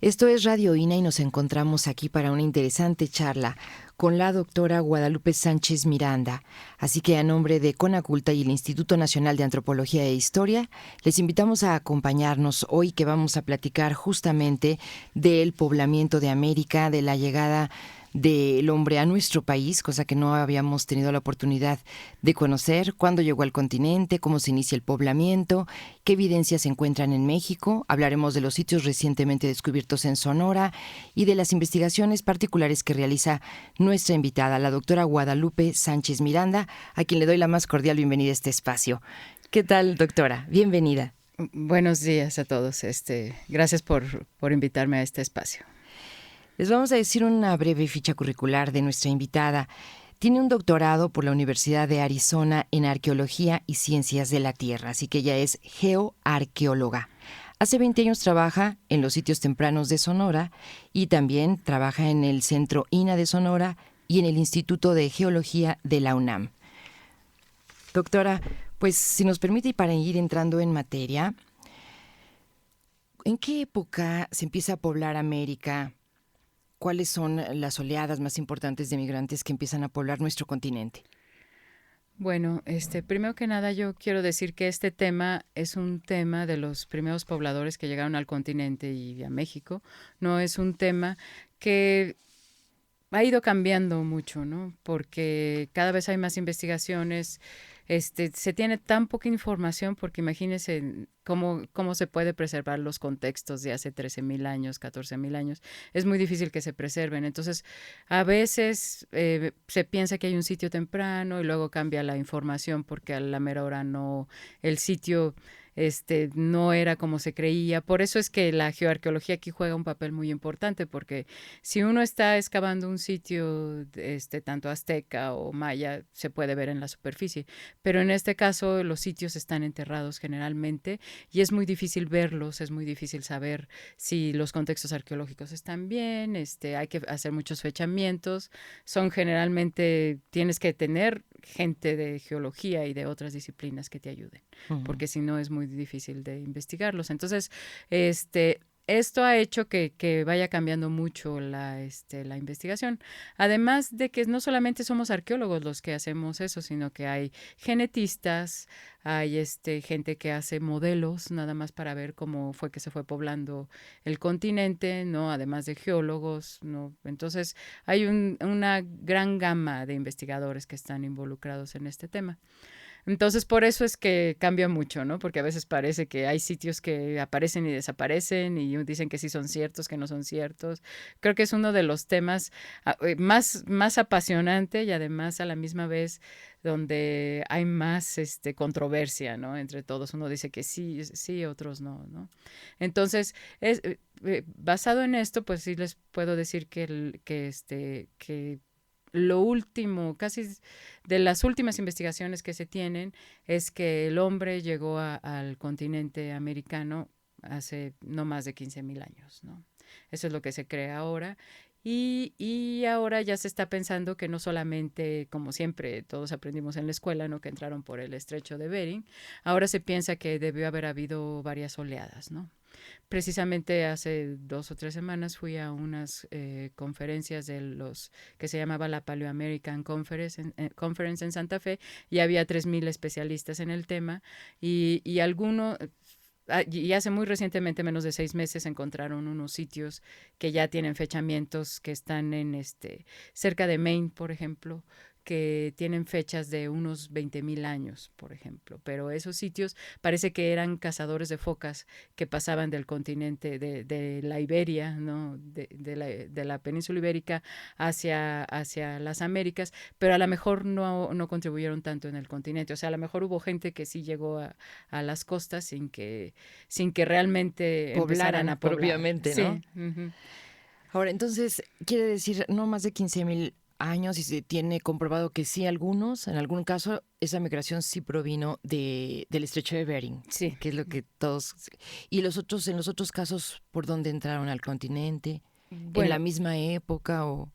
Esto es Radio INA y nos encontramos aquí para una interesante charla con la doctora Guadalupe Sánchez Miranda. Así que a nombre de Conaculta y el Instituto Nacional de Antropología e Historia, les invitamos a acompañarnos hoy que vamos a platicar justamente del poblamiento de América, de la llegada del hombre a nuestro país, cosa que no habíamos tenido la oportunidad de conocer, cuándo llegó al continente, cómo se inicia el poblamiento, qué evidencias se encuentran en México. Hablaremos de los sitios recientemente descubiertos en Sonora y de las investigaciones particulares que realiza nuestra invitada, la doctora Guadalupe Sánchez Miranda, a quien le doy la más cordial bienvenida a este espacio. ¿Qué tal, doctora? Bienvenida. Buenos días a todos. Gracias por invitarme a este espacio. Les vamos a decir una breve ficha curricular de nuestra invitada. Tiene un doctorado por la Universidad de Arizona en Arqueología y Ciencias de la Tierra, así que ella es geoarqueóloga. Hace 20 años trabaja en los sitios tempranos de Sonora y también trabaja en el Centro INA de Sonora y en el Instituto de Geología de la UNAM. Doctora, pues si nos permite y para ir entrando en materia, ¿en qué época se empieza a poblar América? ¿Cuáles son las oleadas más importantes de migrantes que empiezan a poblar nuestro continente? Bueno, primero que nada yo quiero decir que este tema es un tema de los primeros pobladores que llegaron al continente y a México. No es un tema que ha ido cambiando mucho, ¿no? Porque cada vez hay más investigaciones. Se tiene tan poca información porque imagínense cómo se puede preservar los contextos de hace 13,000 años, 14,000 años. Es muy difícil que se preserven. Entonces, a veces se piensa que hay un sitio temprano y luego cambia la información porque a la mera hora no, el sitio no era como se creía. Por eso es que la geoarqueología aquí juega un papel muy importante, porque si uno está excavando un sitio tanto azteca o maya, se puede ver en la superficie, pero en este caso los sitios están enterrados generalmente y es muy difícil verlos, es muy difícil saber si los contextos arqueológicos están bien. Hay que hacer muchos fechamientos, son generalmente, tienes que tener gente de geología y de otras disciplinas que te ayuden, porque si no es muy difícil de investigarlos. Entonces, esto ha hecho que vaya cambiando mucho la investigación. Además de que no solamente somos arqueólogos los que hacemos eso, sino que hay genetistas, hay gente que hace modelos nada más para ver cómo fue que se fue poblando el continente, ¿no? Además de geólogos, ¿no? Entonces, hay una gran gama de investigadores que están involucrados en este tema. Entonces, por eso es que cambia mucho, ¿no? Porque a veces parece que hay sitios que aparecen y desaparecen y dicen que sí son ciertos, que no son ciertos. Creo que es uno de los temas más apasionante y además a la misma vez donde hay más controversia, ¿no? Entre todos. Uno dice que sí, sí, otros no, ¿no? Entonces, basado en esto, pues sí les puedo decir que lo último, casi de las últimas investigaciones que se tienen, es que el hombre llegó al continente americano hace no más de 15,000 años, ¿no? Eso es lo que se cree ahora. Y ahora ya se está pensando que no solamente, como siempre todos aprendimos en la escuela, ¿no? Que entraron por el estrecho de Bering, ahora se piensa que debió haber habido varias oleadas, ¿no? Precisamente hace 2 o 3 semanas fui a unas conferencias de los que se llamaba la Paleo-American Conference en Santa Fe, y había 3,000 especialistas en el tema y y hace muy recientemente, menos de 6 meses, encontraron unos sitios que ya tienen fechamientos que están cerca de Maine, por ejemplo, que tienen fechas de unos 20,000 años, por ejemplo. Pero esos sitios parece que eran cazadores de focas que pasaban del continente de la Iberia, ¿no? De la península ibérica hacia las Américas, pero a lo mejor no contribuyeron tanto en el continente. O sea, a lo mejor hubo gente que sí llegó a las costas sin que realmente empezaran Poblaran a poblar. propiamente, ¿no? Sí. Uh-huh. Ahora, entonces, quiere decir no más de 15,000 años y se tiene comprobado que sí, algunos, en algún caso, esa migración sí provino del estrecho de Bering, Sí. que es lo que todos... Y en los otros casos, ¿por dónde entraron al continente? ¿En la Bueno, misma época o...?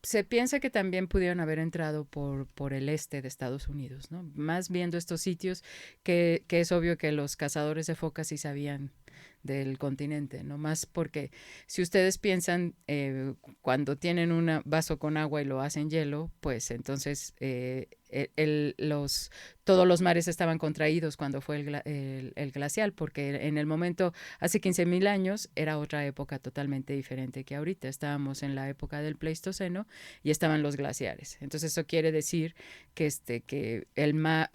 se piensa que también pudieron haber entrado por el este de Estados Unidos, ¿no? Más viendo estos sitios que es obvio que los cazadores de focas sí sabían del continente, ¿no? Más porque si ustedes piensan cuando tienen un vaso con agua y lo hacen hielo, pues entonces todos los mares estaban contraídos cuando fue el glacial, porque en el momento, hace 15,000 años, era otra época totalmente diferente que ahorita. Estábamos en la época del Pleistoceno y estaban los glaciares. Entonces eso quiere decir que el mar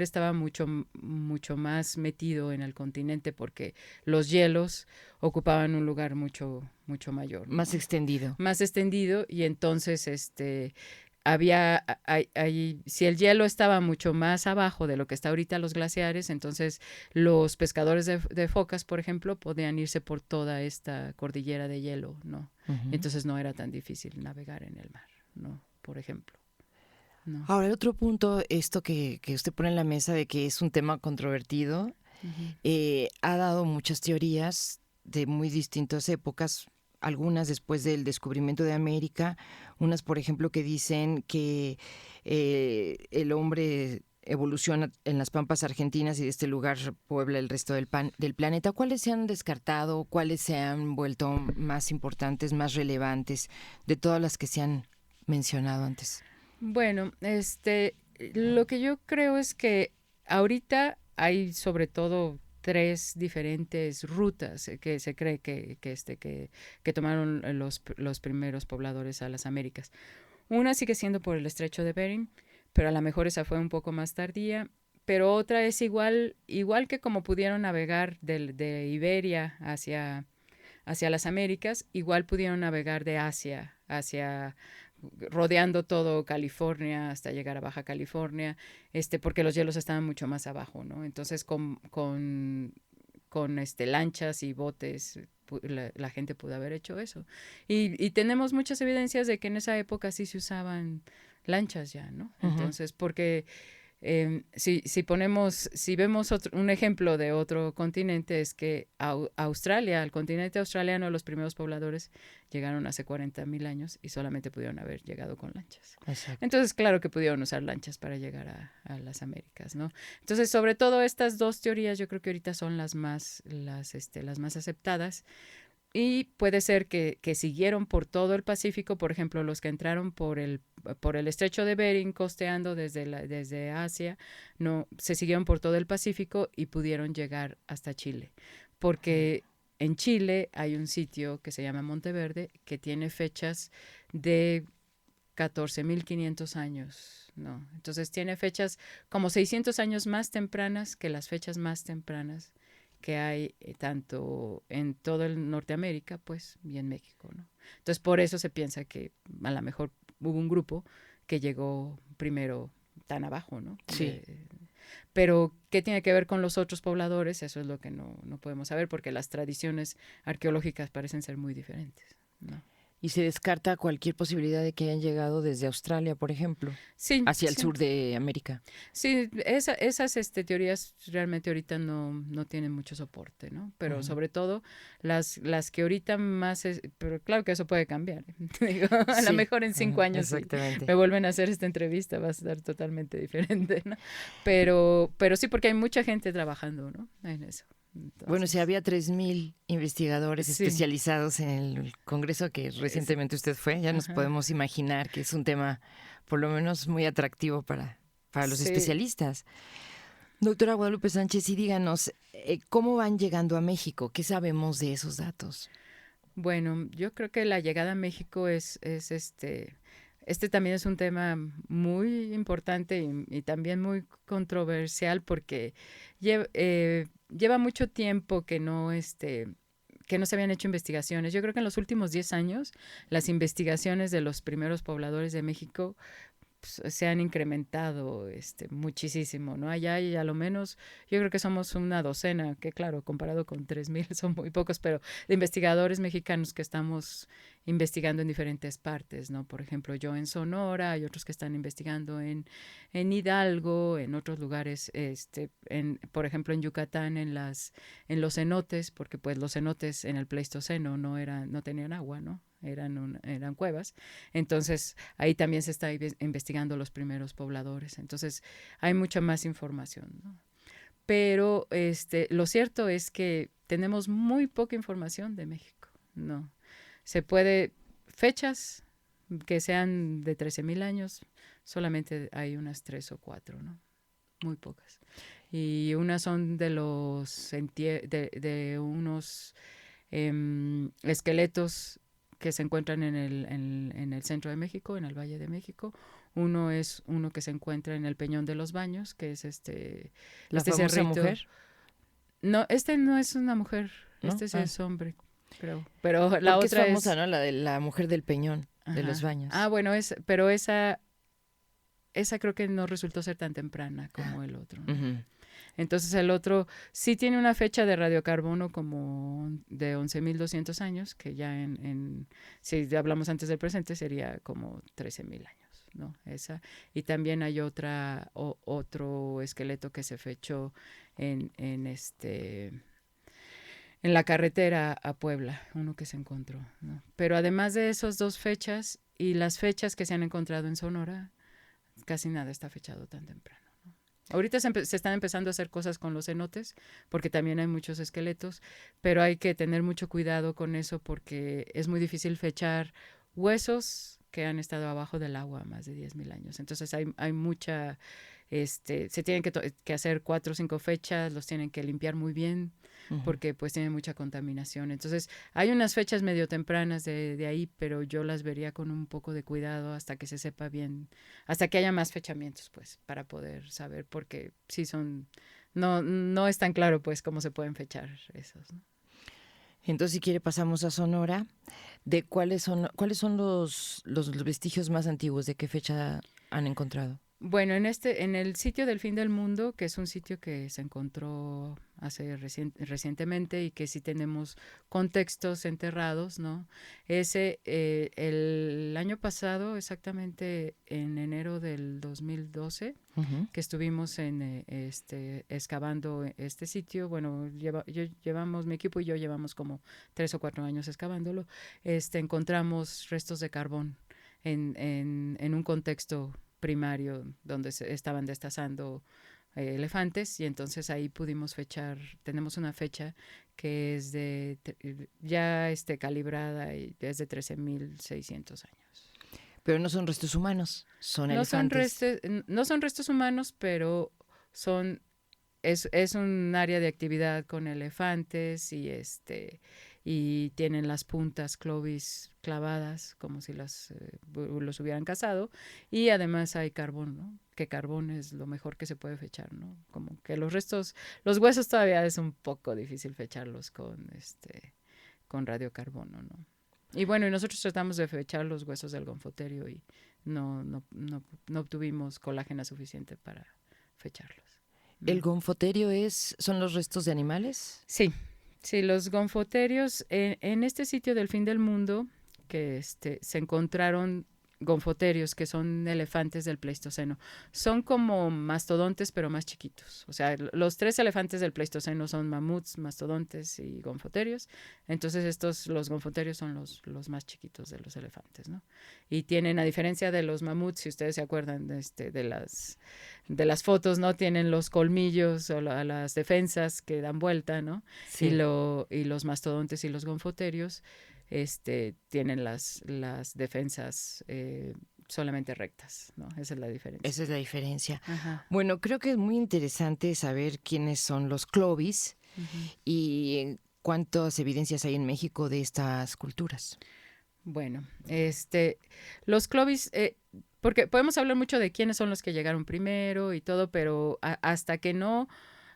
estaba mucho más metido en el continente porque los hielos ocupaban un lugar mucho mayor, ¿no? Más extendido. Más extendido, y entonces si el hielo estaba mucho más abajo de lo que está ahorita los glaciares, entonces los pescadores de focas, por ejemplo, podían irse por toda esta cordillera de hielo, ¿no? Uh-huh. Entonces no era tan difícil navegar en el mar, ¿no? Por ejemplo. No. Ahora, el otro punto, esto que usted pone en la mesa de que es un tema controvertido, ha dado muchas teorías de muy distintas épocas, algunas después del descubrimiento de América, unas, por ejemplo, que dicen que el hombre evoluciona en las pampas argentinas y de este lugar puebla el resto del planeta. ¿Cuáles se han descartado? ¿Cuáles se han vuelto más importantes, más relevantes de todas las que se han mencionado antes? Bueno, lo que yo creo es que ahorita hay sobre todo 3 diferentes rutas que se cree que tomaron los primeros pobladores a las Américas. Una sigue siendo por el estrecho de Bering, pero a lo mejor esa fue un poco más tardía. Pero otra es igual que como pudieron navegar de Iberia hacia las Américas, igual pudieron navegar de Asia hacia rodeando todo California hasta llegar a Baja California, porque los hielos estaban mucho más abajo, ¿no? Entonces con lanchas y botes la gente pudo haber hecho eso. Y tenemos muchas evidencias de que en esa época sí se usaban lanchas ya, ¿no? Uh-huh. Entonces, porque si vemos un ejemplo de otro continente, es que al continente australiano, los primeros pobladores llegaron hace 40,000 años y solamente pudieron haber llegado con lanchas. Exacto. Entonces, claro que pudieron usar lanchas para llegar a las Américas, ¿no? Entonces, sobre todo estas 2 teorías, yo creo que ahorita son las más aceptadas. Y puede ser que siguieron por todo el Pacífico, por ejemplo, los que entraron por el estrecho de Bering, costeando desde Asia, no, se siguieron por todo el Pacífico y pudieron llegar hasta Chile. Porque en Chile hay un sitio que se llama Monteverde, que tiene fechas de 14,500 años, ¿no? Entonces tiene fechas como 600 años más tempranas que las fechas más tempranas que hay tanto en todo el Norteamérica, pues, y en México, ¿no? Entonces, por eso se piensa que a lo mejor hubo un grupo que llegó primero tan abajo, ¿no? Sí. Pero, ¿qué tiene que ver con los otros pobladores? Eso es lo que no podemos saber, porque las tradiciones arqueológicas parecen ser muy diferentes, ¿no? Y se descarta cualquier posibilidad de que hayan llegado desde Australia, por ejemplo, sí, hacia el sur de América. Sí, esas teorías realmente ahorita no tienen mucho soporte, ¿no? Pero sobre todo las que ahorita más, pero claro que eso puede cambiar. Digo, a lo mejor en 5 años si me vuelven a hacer esta entrevista va a estar totalmente diferente, ¿no? Pero sí, porque hay mucha gente trabajando, ¿no? En eso. Entonces, bueno, si había 3,000 investigadores especializados en el congreso que recientemente usted fue, ya nos podemos imaginar que es un tema por lo menos muy atractivo para los especialistas. Doctora Guadalupe Sánchez, y díganos, ¿cómo van llegando a México? ¿Qué sabemos de esos datos? Bueno, yo creo que la llegada a México es también es un tema muy importante y también muy controversial porque lleva mucho tiempo que no se habían hecho investigaciones. Yo creo que en los últimos 10 años las investigaciones de los primeros pobladores de México se han incrementado muchísimo, ¿no? Allá y a lo menos yo creo que somos una docena, que claro, comparado con 3,000 son muy pocos, pero de investigadores mexicanos que estamos investigando en diferentes partes, ¿no? Por ejemplo, yo en Sonora, hay otros que están investigando en Hidalgo, en otros lugares, por ejemplo, en Yucatán, en los cenotes, porque pues los cenotes en el Pleistoceno no tenían agua, ¿no? Eran cuevas. Entonces, ahí también se está investigando los primeros pobladores. Entonces, hay mucha más información, ¿no? pero lo cierto es que tenemos muy poca información de México, ¿no? Se puede, fechas que sean de 13,000 años, solamente hay unas 3 o 4, ¿no? Muy pocas. Y unas son de unos esqueletos que se encuentran en el centro de México, en el Valle de México. Uno es uno que se encuentra en el Peñón de los Baños, que es la famosa cerrito. Mujer. No, no es una mujer, ¿No? es hombre, creo. Pero la Porque otra es famosa, ¿no? La de la Mujer del Peñón, Ajá. de los Baños. Bueno, pero esa creo que no resultó ser tan temprana como el otro, ¿no? Uh-huh. Entonces el otro sí tiene una fecha de radiocarbono como de 11,200 años, que ya si hablamos antes del presente sería como 13,000 años, ¿no? Esa. Y también hay otro esqueleto que se fechó en la carretera a Puebla, uno que se encontró, ¿no? Pero además de esas dos fechas y las fechas que se han encontrado en Sonora, casi nada está fechado tan temprano. Ahorita se están empezando a hacer cosas con los cenotes, porque también hay muchos esqueletos, pero hay que tener mucho cuidado con eso porque es muy difícil fechar huesos que han estado abajo del agua más de 10,000 años. Entonces hay mucha, se tienen que hacer 4 o 5 fechas, los tienen que limpiar muy bien, porque pues tienen mucha contaminación. Entonces hay unas fechas medio tempranas de ahí, pero yo las vería con un poco de cuidado hasta que se sepa bien, hasta que haya más fechamientos, pues, para poder saber, porque sí no es tan claro, pues, cómo se pueden fechar esos, ¿no? Entonces, si quiere, pasamos a Sonora. ¿De cuáles son los vestigios más antiguos? ¿De qué fecha han encontrado? Bueno, en el sitio del fin del mundo, que es un sitio que se encontró recientemente y que sí tenemos contextos enterrados, ¿no? El año pasado, exactamente en enero del 2012, uh-huh, que estuvimos excavando este sitio, bueno, mi equipo y yo llevamos como 3 o 4 años excavándolo, encontramos restos de carbón en un contexto primario donde se estaban destazando elefantes, y entonces ahí pudimos fechar, tenemos una fecha que es ya calibrada y es de 13,600 años. Pero no son restos humanos, son elefantes. No son restos humanos, pero es un área de actividad con elefantes y tienen las puntas Clovis clavadas como si los hubieran cazado, y además hay carbón, ¿no? Que carbón es lo mejor que se puede fechar, ¿no? Como que los huesos todavía es un poco difícil fecharlos con radiocarbono, ¿no? Y bueno, y nosotros tratamos de fechar los huesos del gonfoterio y no obtuvimos colágeno suficiente para fecharlos. ¿El gonfoterio son los restos de animales? Sí, los gonfoterios en este sitio del fin del mundo, que se encontraron gonfoterios, que son elefantes del Pleistoceno. Son como mastodontes, pero más chiquitos. O sea, los 3 elefantes del Pleistoceno son mamuts, mastodontes y gonfoterios. Entonces los gonfoterios son los más chiquitos de los elefantes, ¿no? Y tienen, a diferencia de los mamuts, si ustedes se acuerdan de las fotos, ¿no? Tienen los colmillos o las defensas que dan vuelta, ¿no? Sí. Y los mastodontes y los gonfoterios tienen las defensas solamente rectas, ¿no? Esa es la diferencia. Esa es la diferencia. Ajá. Bueno, creo que es muy interesante saber quiénes son los Clovis, uh-huh, y cuántas evidencias hay en México de estas culturas. Bueno, los Clovis, porque podemos hablar mucho de quiénes son los que llegaron primero y todo, pero hasta que no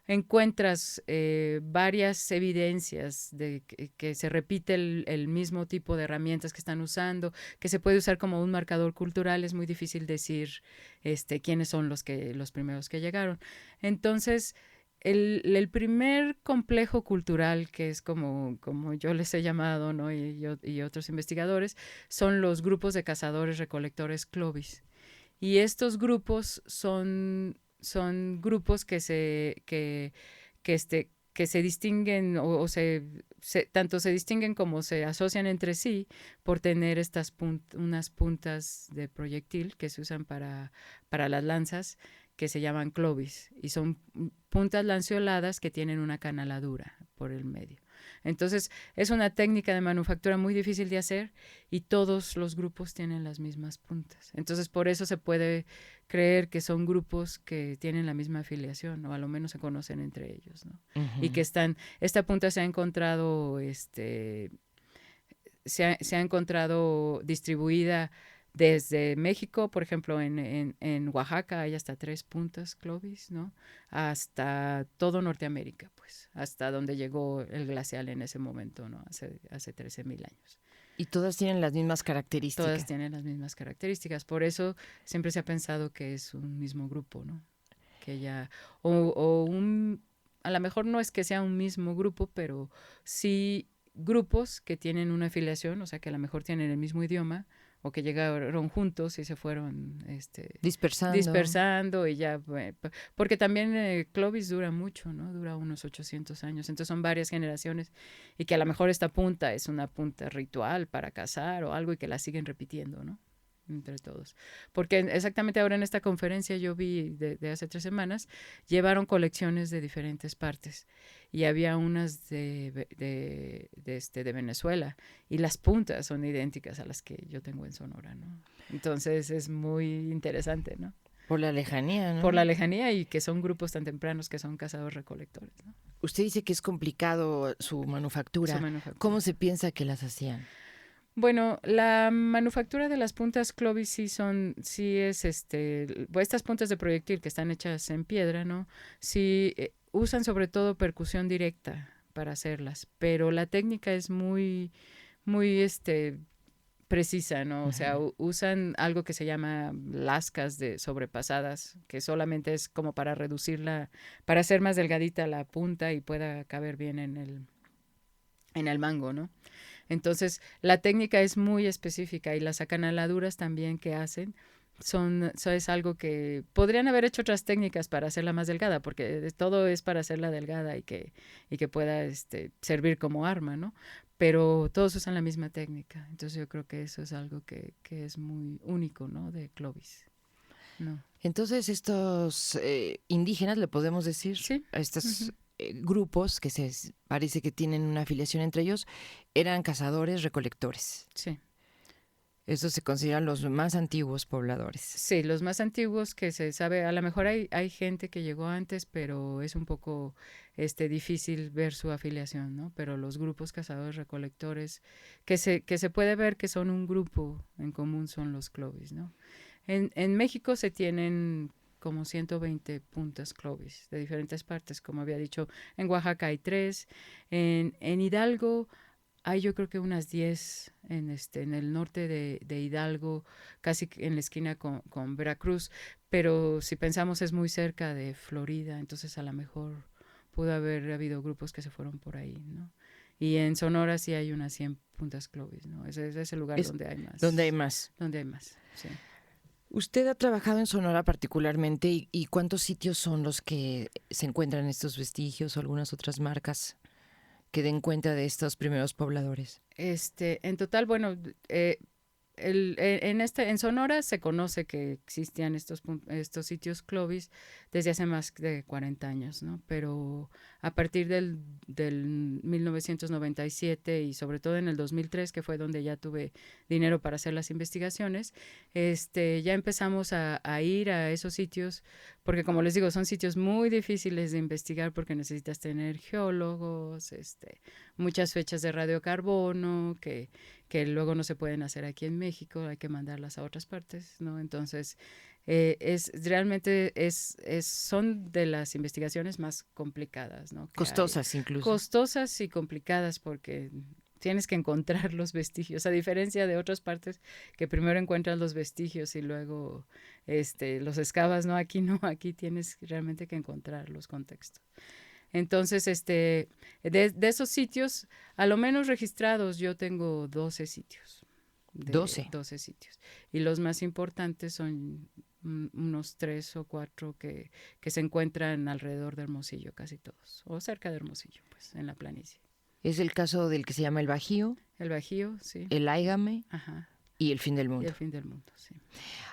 encuentras varias evidencias de que se repite el mismo tipo de herramientas que están usando, que se puede usar como un marcador cultural, es muy difícil decir quiénes son los primeros que llegaron. Entonces, el primer complejo cultural, que es como yo les he llamado, ¿no? y otros investigadores, son los grupos de cazadores-recolectores Clovis. Y estos grupos son grupos que se distinguen tanto se distinguen como se asocian entre sí por tener unas puntas de proyectil que se usan para las lanzas, que se llaman clovis y son puntas lanceoladas que tienen una canaladura por el medio. Entonces es una técnica de manufactura muy difícil de hacer y todos los grupos tienen las mismas puntas. Entonces por eso se puede creer que son grupos que tienen la misma afiliación o a lo menos se conocen entre ellos, ¿no? Uh-huh. Y que esta punta se ha encontrado, se ha encontrado distribuida desde México, por ejemplo, en Oaxaca hay hasta 3 puntas clovis, ¿no? Hasta todo Norteamérica, pues, hasta donde llegó el glacial en ese momento, ¿no? Hace 13,000 años. Y todas tienen las mismas características. Todas tienen las mismas características. Por eso siempre se ha pensado que es un mismo grupo, ¿no? Que ya, a lo mejor no es que sea un mismo grupo, pero sí grupos que tienen una afiliación, o sea, que a lo mejor tienen el mismo idioma, o que llegaron juntos y se fueron dispersando y ya, porque también Clovis dura mucho, ¿no? Dura unos 800 años, entonces son varias generaciones y que a lo mejor esta punta es una punta ritual para cazar o algo y que la siguen repitiendo, ¿no? Entre todos. Porque exactamente ahora en esta conferencia yo vi de hace 3 semanas, llevaron colecciones de diferentes partes y había unas de Venezuela y las puntas son idénticas a las que yo tengo en Sonora, ¿no? Entonces es muy interesante, ¿no? Por la lejanía, ¿no? Por la lejanía y que son grupos tan tempranos que son cazadores-recolectores, ¿no? Usted dice que es complicado su manufactura. ¿Cómo se piensa que las hacían? Bueno, la manufactura de las puntas clovis estas puntas de proyectil que están hechas en piedra, ¿no? Sí, usan sobre todo percusión directa para hacerlas, pero la técnica es muy, muy, precisa, ¿no? O sea, usan algo que se llama lascas de sobrepasadas, que solamente es como para reducirla, para hacer más delgadita la punta y pueda caber bien en el mango, ¿no? Entonces, la técnica es muy específica y las acanaladuras también que hacen es algo que podrían haber hecho otras técnicas para hacerla más delgada, porque todo es para hacerla delgada y que pueda servir como arma, ¿no? Pero todos usan la misma técnica. Entonces, yo creo que eso es algo que es muy único, ¿no? De Clovis. No. Entonces, estos indígenas, le podemos decir, sí, a estos grupos que parece que tienen una afiliación entre ellos, eran cazadores recolectores. Sí. Estos se consideran los más antiguos pobladores. Sí, los más antiguos que se sabe, a lo mejor hay gente que llegó antes, pero es un poco difícil ver su afiliación, ¿no? Pero los grupos cazadores recolectores que se puede ver que son un grupo en común son los clovis, ¿no? En México se tienen como 120 puntas clovis de diferentes partes, como había dicho. En Oaxaca hay 3, en Hidalgo hay yo creo que unas 10 en el norte de Hidalgo, casi en la esquina con Veracruz, pero si pensamos es muy cerca de Florida, entonces a lo mejor pudo haber habido grupos que se fueron por ahí, ¿no? Y en Sonora sí hay unas 100 puntas clovis, ¿no? Ese es el lugar donde hay más. Donde hay más. Donde hay más, sí. Usted ha trabajado en Sonora particularmente y ¿cuántos sitios son los que se encuentran estos vestigios o algunas otras marcas que den cuenta de estos primeros pobladores? En total, bueno, en Sonora se conoce que existían estos sitios clovis desde hace más de 40 años, ¿no? Pero a partir del 1997 y sobre todo en el 2003, que fue donde ya tuve dinero para hacer las investigaciones, ya empezamos a ir a esos sitios, porque como les digo, son sitios muy difíciles de investigar porque necesitas tener geólogos, muchas fechas de radiocarbono que luego no se pueden hacer aquí en México, hay que mandarlas a otras partes, ¿no? Entonces, son de las investigaciones más complicadas, ¿no? Costosas incluso. Costosas y complicadas porque tienes que encontrar los vestigios, a diferencia de otras partes que primero encuentras los vestigios y luego los excavas, ¿no? Aquí tienes realmente que encontrar los contextos. Entonces, de esos sitios, a lo menos registrados, yo tengo 12 sitios. 12 sitios. Y los más importantes son unos 3 o 4 que se encuentran alrededor de Hermosillo, casi todos. O cerca de Hermosillo, pues, en la planicie. Es el caso del que se llama el Bajío. El Bajío, sí. El Áigame. Ajá. Y el fin del y mundo. el fin del mundo, sí.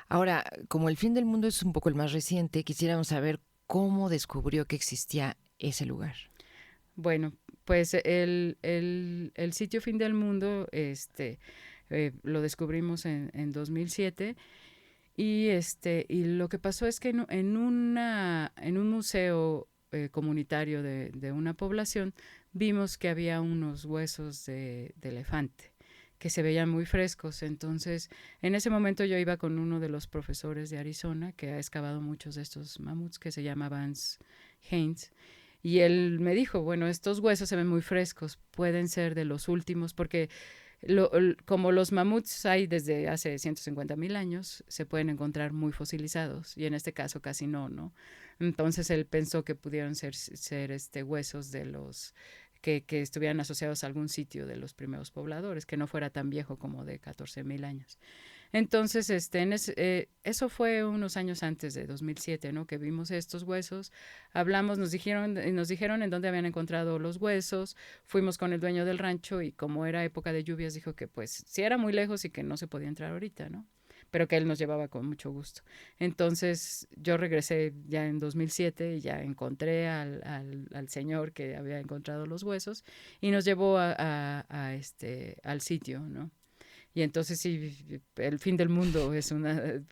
Ahora, como el fin del mundo es un poco el más reciente, quisiéramos saber cómo descubrió que existía ese lugar. Bueno, pues el sitio Fin del Mundo lo descubrimos en 2007 y lo que pasó es que en un museo comunitario de una población vimos que había unos huesos de elefante que se veían muy frescos. Entonces, en ese momento yo iba con uno de los profesores de Arizona que ha excavado muchos de estos mamuts, que se llama Vance Haynes. Y él me dijo, bueno, estos huesos se ven muy frescos, pueden ser de los últimos, porque como los mamuts hay desde hace 150,000 años, se pueden encontrar muy fosilizados, y en este caso casi no, ¿no? Entonces él pensó que pudieron ser huesos de los que estuvieran asociados a algún sitio de los primeros pobladores, que no fuera tan viejo como de 14,000 años. Entonces, eso fue unos años antes de 2007, ¿no? Que vimos estos huesos, hablamos, nos dijeron en dónde habían encontrado los huesos, fuimos con el dueño del rancho y como era época de lluvias dijo que pues sí era muy lejos y que no se podía entrar ahorita, ¿no? Pero que él nos llevaba con mucho gusto. Entonces yo regresé ya en 2007 y ya encontré al señor que había encontrado los huesos y nos llevó al sitio, ¿no? Y entonces sí, el fin del mundo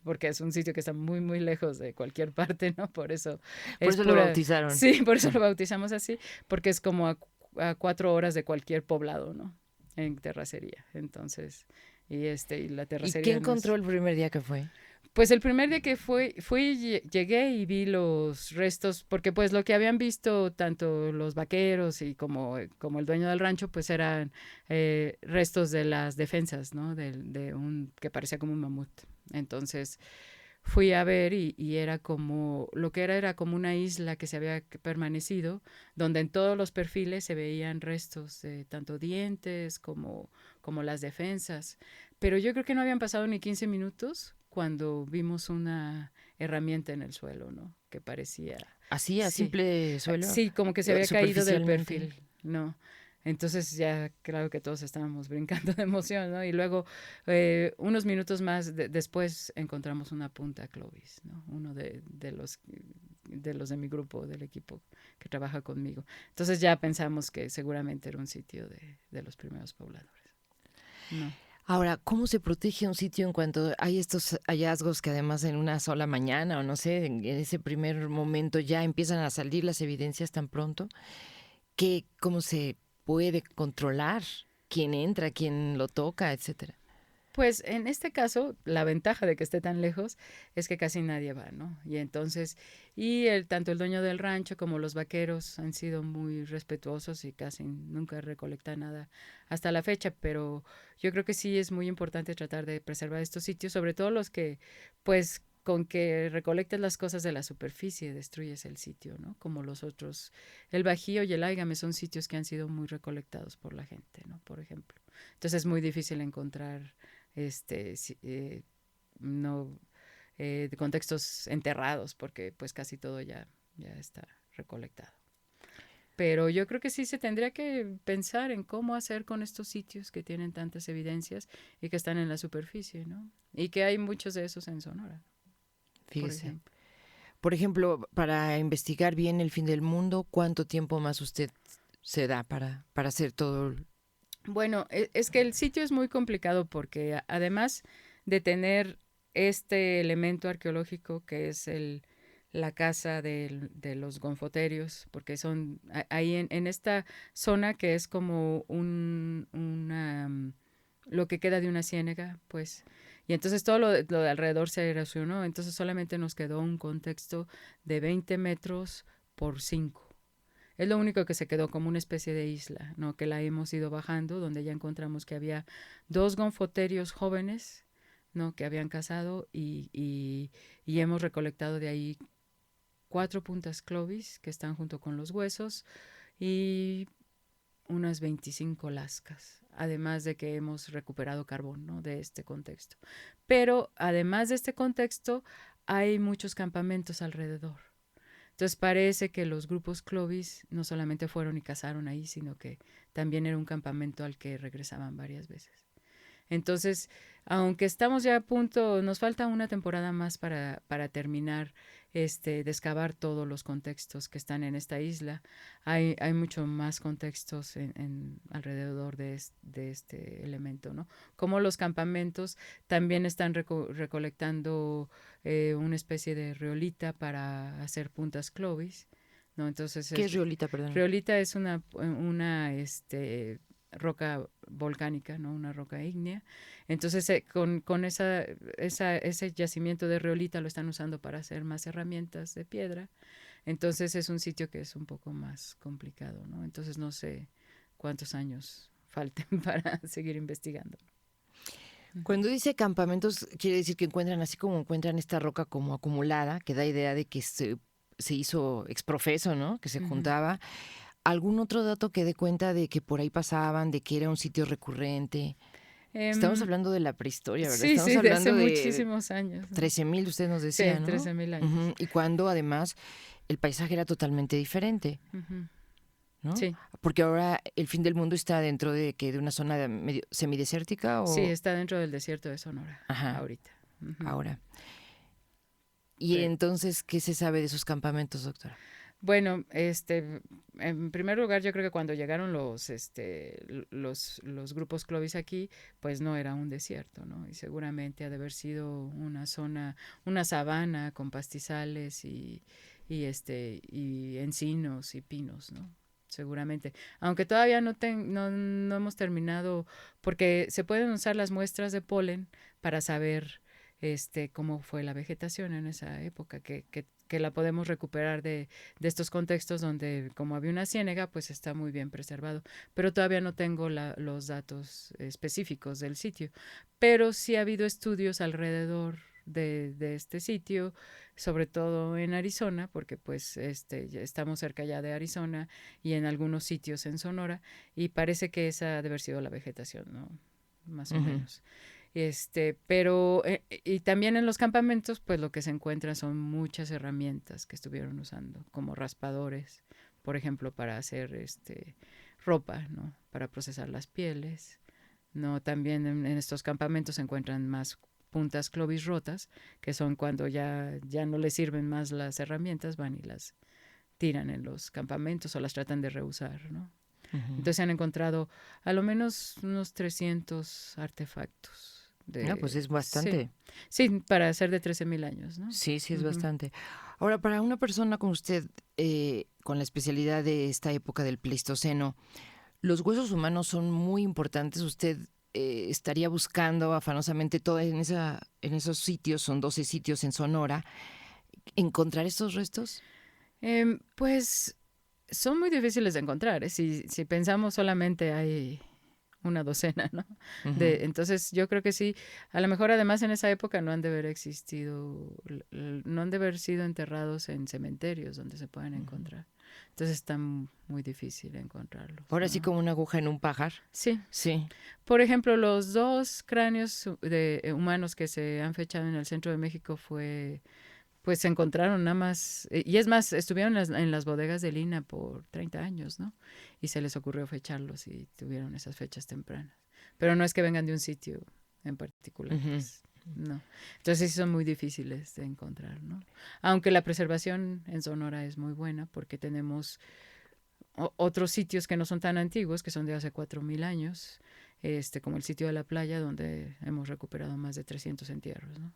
porque es un sitio que está muy, muy lejos de cualquier parte, ¿no? Por eso Por es eso lo pura, bautizaron. sí, por eso lo bautizamos así, porque es como a 4 horas de cualquier poblado, ¿no? En terracería. Entonces, y la ¿Y qué terracería no encontró es. el primer día que fue? Pues el primer día que llegué y vi los restos, porque pues lo que habían visto tanto los vaqueros y como el dueño del rancho, pues eran restos de las defensas, ¿no? De un que parecía como un mamut. Entonces fui a ver y era como, lo que era como una isla que se había permanecido, donde en todos los perfiles se veían restos de tanto dientes como las defensas. Pero yo creo que no habían pasado ni 15 minutos cuando vimos una herramienta en el suelo, ¿no? Que parecía, Así, a sí, simple suelo, sí, como que se había caído del superficialmente. perfil, ¿no? Entonces ya claro que todos estábamos brincando de emoción, ¿no? Y luego unos minutos más después encontramos una punta Clovis, ¿no? Uno de los de mi grupo, del equipo que trabaja conmigo. Entonces ya pensamos que seguramente era un sitio de los primeros pobladores. No. Ahora, ¿cómo se protege un sitio en cuanto hay estos hallazgos que además en una sola mañana o no sé, en ese primer momento ya empiezan a salir las evidencias tan pronto? ¿Cómo se puede controlar quién entra, quién lo toca, etcétera? Pues en este caso, la ventaja de que esté tan lejos es que casi nadie va, ¿no? Y entonces, tanto el dueño del rancho como los vaqueros han sido muy respetuosos y casi nunca recolectan nada hasta la fecha, pero yo creo que sí es muy importante tratar de preservar estos sitios, sobre todo los que, pues, con que recolectes las cosas de la superficie, destruyes el sitio, ¿no? Como los otros. El Bajío y el Áigame son sitios que han sido muy recolectados por la gente, ¿no? Por ejemplo. Entonces es muy difícil encontrar no de contextos enterrados porque pues casi todo ya está recolectado. Pero yo creo que sí se tendría que pensar en cómo hacer con estos sitios que tienen tantas evidencias y que están en la superficie, ¿no? Y que hay muchos de esos en Sonora, por Fíjese. ejemplo. Por ejemplo, para investigar bien el fin del mundo, ¿cuánto tiempo más usted se da para hacer todo? Bueno, es que el sitio es muy complicado porque además de tener este elemento arqueológico que es la casa de los gonfoterios, porque son ahí en esta zona que es como lo que queda de una ciénaga, pues, y entonces todo lo de alrededor se erosionó, entonces solamente nos quedó un contexto de 20 metros por 5. Es lo único que se quedó como una especie de isla, ¿no? Que la hemos ido bajando, donde ya encontramos que había 2 gonfoterios jóvenes, ¿no? Que habían cazado y hemos recolectado de ahí 4 puntas Clovis, que están junto con los huesos, y unas 25 lascas, además de que hemos recuperado carbón, ¿no? De este contexto. Pero además de este contexto, hay muchos campamentos alrededor. Entonces parece que los grupos Clovis no solamente fueron y cazaron ahí, sino que también era un campamento al que regresaban varias veces. Entonces, aunque estamos ya a punto, nos falta una temporada más para terminar de excavar todos los contextos que están en esta isla. Hay mucho más contextos alrededor de este elemento, ¿no? Como los campamentos también están recolectando una especie de riolita para hacer puntas clovis, ¿no? Entonces, ¿Qué es riolita, perdón? riolita es una roca volcánica, ¿no? Una roca ígnea. Entonces, con ese yacimiento de riolita lo están usando para hacer más herramientas de piedra. Entonces, es un sitio que es un poco más complicado, ¿no? Entonces, no sé cuántos años falten para seguir investigando. Cuando dice campamentos, quiere decir que encuentran así como encuentran esta roca como acumulada, que da idea de que se hizo exprofeso, ¿no? Que se juntaba. ¿Algún otro dato que dé cuenta de que por ahí pasaban, de que era un sitio recurrente? Estamos hablando de la prehistoria, ¿verdad? Sí, Estamos sí, de hace hablando de muchísimos años, ¿no? 13,000, usted nos Sí, decía, ¿no? 13,000 años. Y cuando además el paisaje era totalmente diferente, ¿no? Sí. Porque ahora el fin del mundo está dentro de una zona medio semidesértica o... Sí, está dentro del desierto de Sonora, ahorita. Ahora. ¿Y entonces qué se sabe de esos campamentos, doctora? Bueno, en primer lugar, yo creo que cuando llegaron los grupos Clovis aquí, pues no era un desierto, ¿no? Y seguramente ha de haber sido una zona, una sabana con pastizales y encinos y pinos, ¿no? Seguramente. Aunque todavía no hemos terminado, porque se pueden usar las muestras de polen para saber cómo fue la vegetación en esa época, que la podemos recuperar de estos contextos donde como había una ciénaga, pues está muy bien preservado. Pero todavía no tengo los datos específicos del sitio. Pero sí ha habido estudios alrededor de este sitio, sobre todo en Arizona, porque pues ya estamos cerca ya de Arizona y en algunos sitios en Sonora, y parece que esa ha de haber sido la vegetación, ¿no? Más o menos. Pero y también en los campamentos, pues lo que se encuentra son muchas herramientas que estuvieron usando, como raspadores, por ejemplo, para hacer ropa, ¿no? Para procesar las pieles, ¿no? También en estos campamentos se encuentran más puntas clovis rotas, que son cuando ya no les sirven más las herramientas, van y las tiran en los campamentos o las tratan de reusar, ¿no? Entonces se han encontrado a lo menos unos 300 artefactos. Pues es bastante. Sí, para ser de 13,000 años, ¿no? Sí, es bastante. Ahora, para una persona como usted, con la especialidad de esta época del Pleistoceno, los huesos humanos son muy importantes. Usted estaría buscando afanosamente en esos sitios, son 12 sitios en Sonora, encontrar estos restos. Pues son muy difíciles de encontrar. Si pensamos solamente hay una docena, ¿no? Entonces yo creo que sí, a lo mejor además en esa época no han de haber existido, no han de haber sido enterrados en cementerios donde se pueden encontrar. Entonces está muy difícil encontrarlos. Ahora ¿no? sí como una aguja en un pajar. Sí. Sí. Por ejemplo, los 2 cráneos de humanos que se han fechado en el centro de México pues se encontraron nada más, y es más, estuvieron en las bodegas de Lina por 30 años, ¿no? Y se les ocurrió fecharlos y tuvieron esas fechas tempranas. Pero no es que vengan de un sitio en particular, pues, no. Entonces sí son muy difíciles de encontrar, ¿no? Aunque la preservación en Sonora es muy buena porque tenemos otros sitios que no son tan antiguos, que son de hace 4,000 años, como el sitio de la playa, donde hemos recuperado más de 300 entierros, ¿no?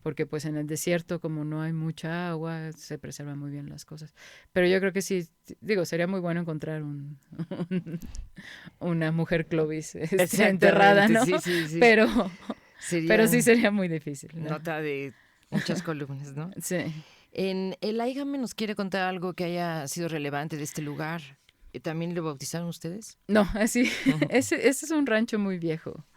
Porque pues en el desierto como no hay mucha agua, se preservan muy bien las cosas. Pero yo creo que sí, digo, sería muy bueno encontrar una mujer Clovis enterrada, ¿no? Sí. Pero sí sería muy difícil, ¿no? Nota de muchas columnas, ¿no? Sí. En el Aigame nos quiere contar algo que haya sido relevante de este lugar. ¿También lo bautizaron ustedes? No, así, ese es un rancho muy viejo.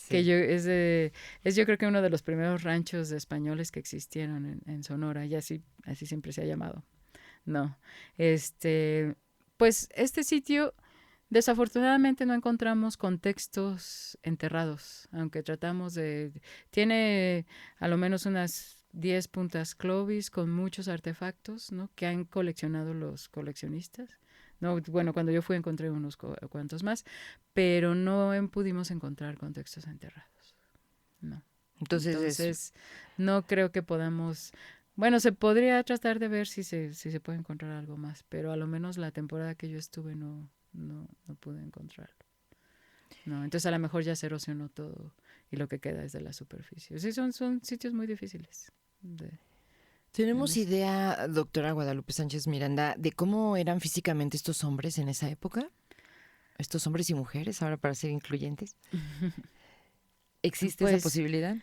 Que es yo creo que uno de los primeros ranchos españoles que existieron en Sonora, y así siempre se ha llamado. No, pues este sitio desafortunadamente no encontramos contextos enterrados, aunque tiene a lo menos unas 10 puntas Clovis con muchos artefactos, ¿no? Que han coleccionado los coleccionistas, No, bueno, cuando yo fui encontré unos cuantos más, pero no pudimos encontrar contextos enterrados. No. Entonces, no creo que podamos... Bueno, se podría tratar de ver si se puede encontrar algo más, pero a lo menos la temporada que yo estuve no pude encontrarlo. No, entonces a lo mejor ya se erosionó todo y lo que queda es de la superficie. Sí, son sitios muy difíciles. ¿Tenemos idea, doctora Guadalupe Sánchez Miranda, de cómo eran físicamente estos hombres en esa época? Estos hombres y mujeres, ahora para ser incluyentes. ¿Existe esa posibilidad?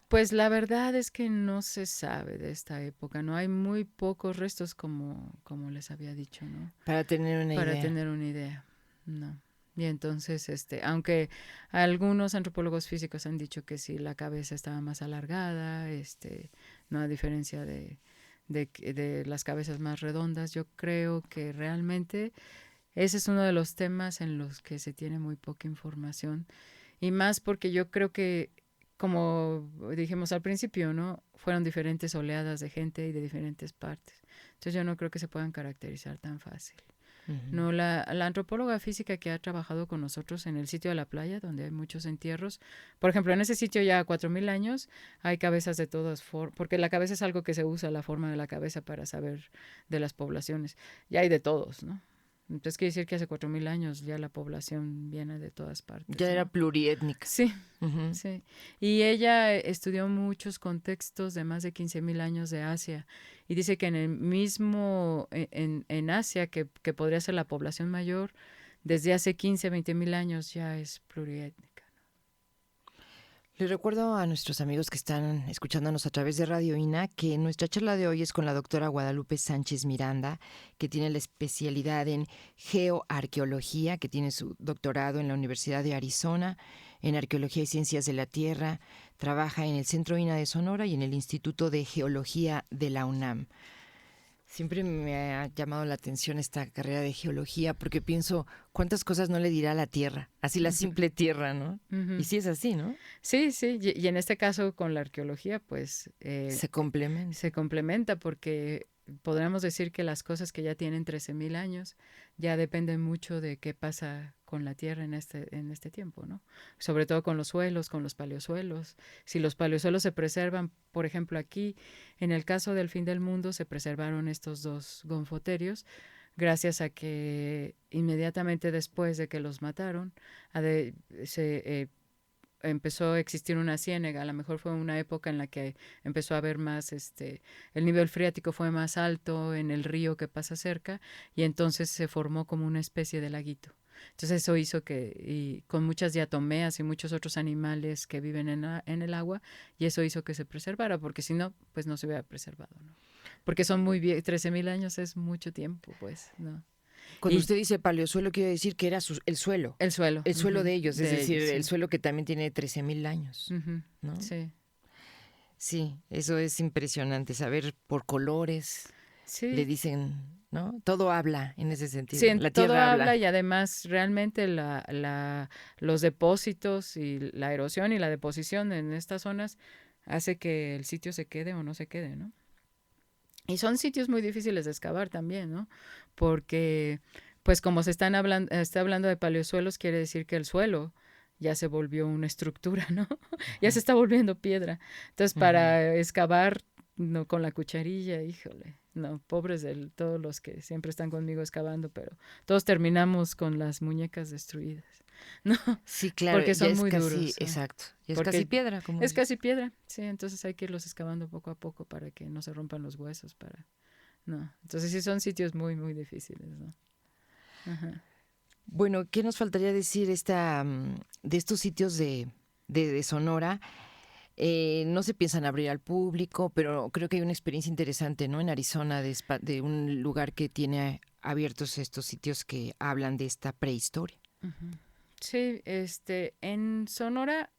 Pues la verdad es que no se sabe de esta época, ¿no? Hay muy pocos restos como les había dicho, ¿no? Para tener una idea, no. Y entonces, aunque algunos antropólogos físicos han dicho que sí, la cabeza estaba más alargada, no, a diferencia de las cabezas más redondas, yo creo que realmente ese es uno de los temas en los que se tiene muy poca información. Y más porque yo creo que, como dijimos al principio, ¿no? Fueron diferentes oleadas de gente y de diferentes partes. Entonces yo no creo que se puedan caracterizar tan fácil. No, la antropóloga física que ha trabajado con nosotros en el sitio de la playa, donde hay muchos entierros, por ejemplo, en ese sitio ya a 4000 años hay cabezas de todas formas, porque la cabeza es algo que se usa, la forma de la cabeza para saber de las poblaciones. Ya hay de todos, ¿no? Entonces quiere decir que hace 4000 años ya la población viene de todas partes. Ya, ¿no? Era pluriétnica. Sí, sí. Y ella estudió muchos contextos de más de 15,000 años de Asia. Y dice que en el mismo, en Asia, que podría ser la población mayor, desde hace 15, 20,000 años ya es pluriétnica. Les recuerdo a nuestros amigos que están escuchándonos a través de Radio INA que nuestra charla de hoy es con la doctora Guadalupe Sánchez Miranda, que tiene la especialidad en geoarqueología, que tiene su doctorado en la Universidad de Arizona, en Arqueología y Ciencias de la Tierra, trabaja en el Centro INA de Sonora y en el Instituto de Geología de la UNAM. Siempre me ha llamado la atención esta carrera de geología porque pienso cuántas cosas no le dirá a la tierra, así la simple tierra, ¿no? Y sí es así, ¿no? Sí, sí, y en este caso con la arqueología pues se complementa. Se complementa porque podríamos decir que las cosas que ya tienen 13,000 años ya dependen mucho de qué pasa con la tierra en este tiempo, ¿no? Sobre todo con los suelos, con los paleosuelos. Si los paleosuelos se preservan, por ejemplo aquí, en el caso del fin del mundo, se preservaron estos dos gonfoterios gracias a que inmediatamente después de que los mataron, empezó a existir una ciénaga. A lo mejor fue una época en la que empezó a haber más, el nivel freático fue más alto en el río que pasa cerca y entonces se formó como una especie de laguito. Entonces eso hizo que, y con muchas diatomeas y muchos otros animales que viven en el agua, y eso hizo que se preservara, porque si no, pues no se hubiera preservado, ¿no? Porque son muy viejos, 13,000 años es mucho tiempo, pues, ¿no? Cuando usted dice paleosuelo, quiere decir que era el suelo. El suelo. El suelo de ellos, es decir, el suelo que también tiene 13,000 años, ¿no? Sí. Sí, eso es impresionante, saber por colores, le dicen, ¿no? Todo habla en ese sentido. Sí, la todo tierra habla y además realmente los depósitos y la erosión y la deposición en estas zonas hace que el sitio se quede o no se quede, ¿no? Y son sitios muy difíciles de excavar también, ¿no? Porque, pues como está hablando de paleosuelos, quiere decir que el suelo ya se volvió una estructura, ¿no? Ya se está volviendo piedra. Entonces, para excavar no, con la cucharilla, híjole, no, pobres de todos los que siempre están conmigo excavando, pero todos terminamos con las muñecas destruidas, ¿no? Sí, claro, porque son muy casi, duros. Exacto, y es casi piedra. Como es casi piedra, sí, entonces hay que irlos excavando poco a poco para que no se rompan los huesos, no, entonces sí son sitios muy, muy difíciles, ¿no? Ajá. Bueno, ¿qué nos faltaría decir de estos sitios de Sonora? No se piensan abrir al público, pero creo que hay una experiencia interesante, ¿no? En Arizona, de un lugar que tiene abiertos estos sitios que hablan de esta prehistoria. Sí, en Sonora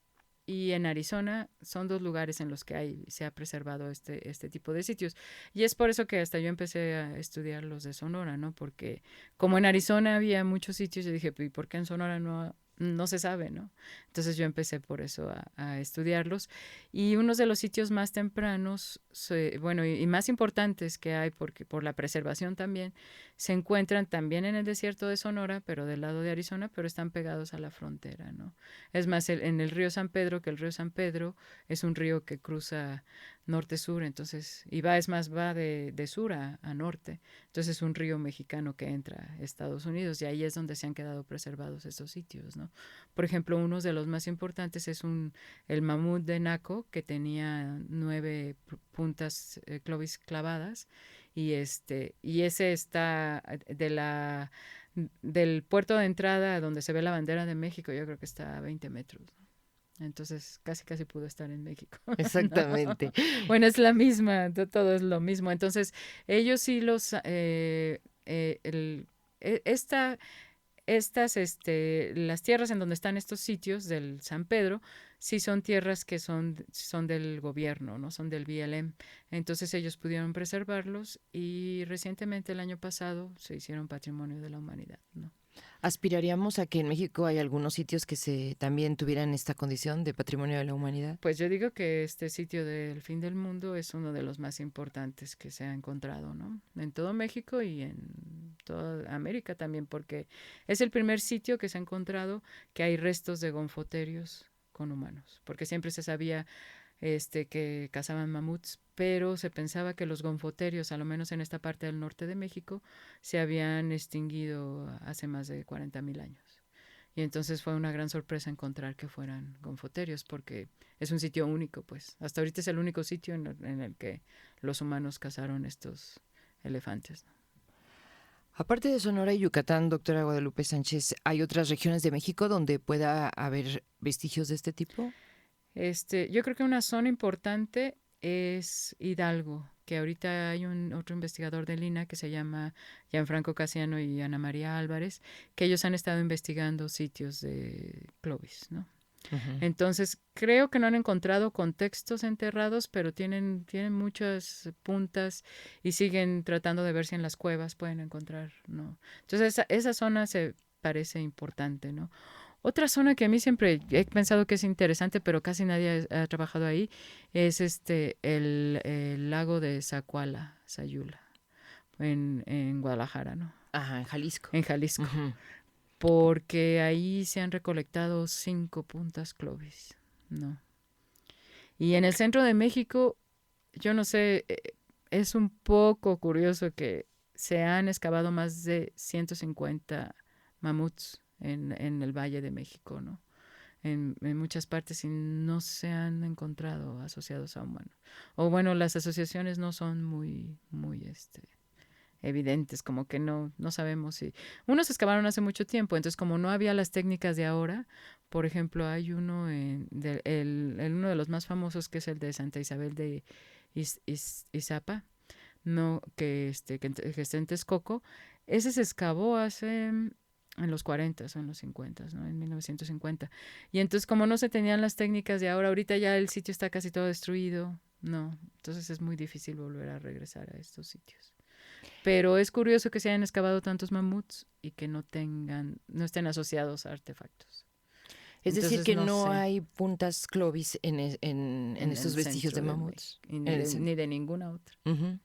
y en Arizona son dos lugares en los que se ha preservado este tipo de sitios. Y es por eso que hasta yo empecé a estudiar los de Sonora, ¿no? Porque como en Arizona había muchos sitios, yo dije, ¿y por qué en Sonora no no se sabe, ¿no? Entonces yo empecé por eso a estudiarlos. Y uno de los sitios más tempranos, bueno, y más importantes que hay, porque por la preservación también, se encuentran también en el desierto de Sonora, pero del lado de Arizona, pero están pegados a la frontera, ¿no? Es más, en el río San Pedro, que el río San Pedro es un río que cruza norte-sur, entonces, y va de sur a norte. Entonces es un río mexicano que entra a Estados Unidos y ahí es donde se han quedado preservados estos sitios, ¿no? Por ejemplo, uno de los más importantes es el mamut de Naco, que tenía 9 puntas clovis clavadas, y ese está del puerto de entrada donde se ve la bandera de México, yo creo que está a 20 metros, ¿no? Entonces casi pudo estar en México. Exactamente. ¿No? Bueno, es la misma, todo es lo mismo. Entonces, ellos sí el, e- esta, las tierras en donde están estos sitios del San Pedro, sí son tierras que son del gobierno, no son del BLM. Entonces ellos pudieron preservarlos y recientemente el año pasado se hicieron patrimonio de la humanidad, ¿no? ¿Aspiraríamos a que en México hay algunos sitios que se también tuvieran esta condición de patrimonio de la humanidad? Pues yo digo que este sitio del fin del mundo es uno de los más importantes que se ha encontrado, ¿no? En todo México y en toda América también, porque es el primer sitio que se ha encontrado que hay restos de gonfoterios con humanos, porque siempre se sabía que cazaban mamuts, pero se pensaba que los gonfoterios, a lo menos en esta parte del norte de México, se habían extinguido hace más de 40,000 años. Y entonces fue una gran sorpresa encontrar que fueran gonfoterios, porque es un sitio único, pues. Hasta ahorita es el único sitio en el que los humanos cazaron estos elefantes, ¿no? Aparte de Sonora y Yucatán, doctora Guadalupe Sánchez, ¿hay otras regiones de México donde pueda haber vestigios de este tipo? Yo creo que una zona importante es Hidalgo, que ahorita hay otro investigador de Lina que se llama Gianfranco Casiano y Ana María Álvarez, que ellos han estado investigando sitios de Clovis, ¿no? Ujú. Entonces, creo que no han encontrado contextos enterrados, pero tienen muchas puntas y siguen tratando de ver si en las cuevas pueden encontrar, ¿no? Entonces, esa zona se parece importante, ¿no? Otra zona que a mí siempre he pensado que es interesante, pero casi nadie ha trabajado ahí, es el lago de Zacuala, Sayula, en Guadalajara, ¿no? Ajá, en Jalisco. En Jalisco, Ujú. porque ahí se han recolectado 5 puntas Clovis, ¿no? Y en el centro de México, yo no sé, es un poco curioso que se han excavado más de 150 mamuts en el Valle de México, ¿no? En muchas partes y no se han encontrado asociados a humanos. O bueno, las asociaciones no son muy evidentes, como que no sabemos si... Unos excavaron hace mucho tiempo, entonces como no había las técnicas de ahora, por ejemplo, hay uno, uno de los más famosos que es el de Santa Isabel de Izapa, no, que está en Texcoco. Ese se excavó en los 40 o en los 50, ¿no? En 1950. Y entonces como no se tenían las técnicas de ahora, ahorita ya el sitio está casi todo destruido, no, entonces es muy difícil volver a regresar a estos sitios. Pero es curioso que se hayan excavado tantos mamuts y que no estén asociados a artefactos. Es decir, Entonces que no no sé hay puntas clovis en en estos el vestigios de centro de mamuts. México y En el ni de ninguna otra. Ujú.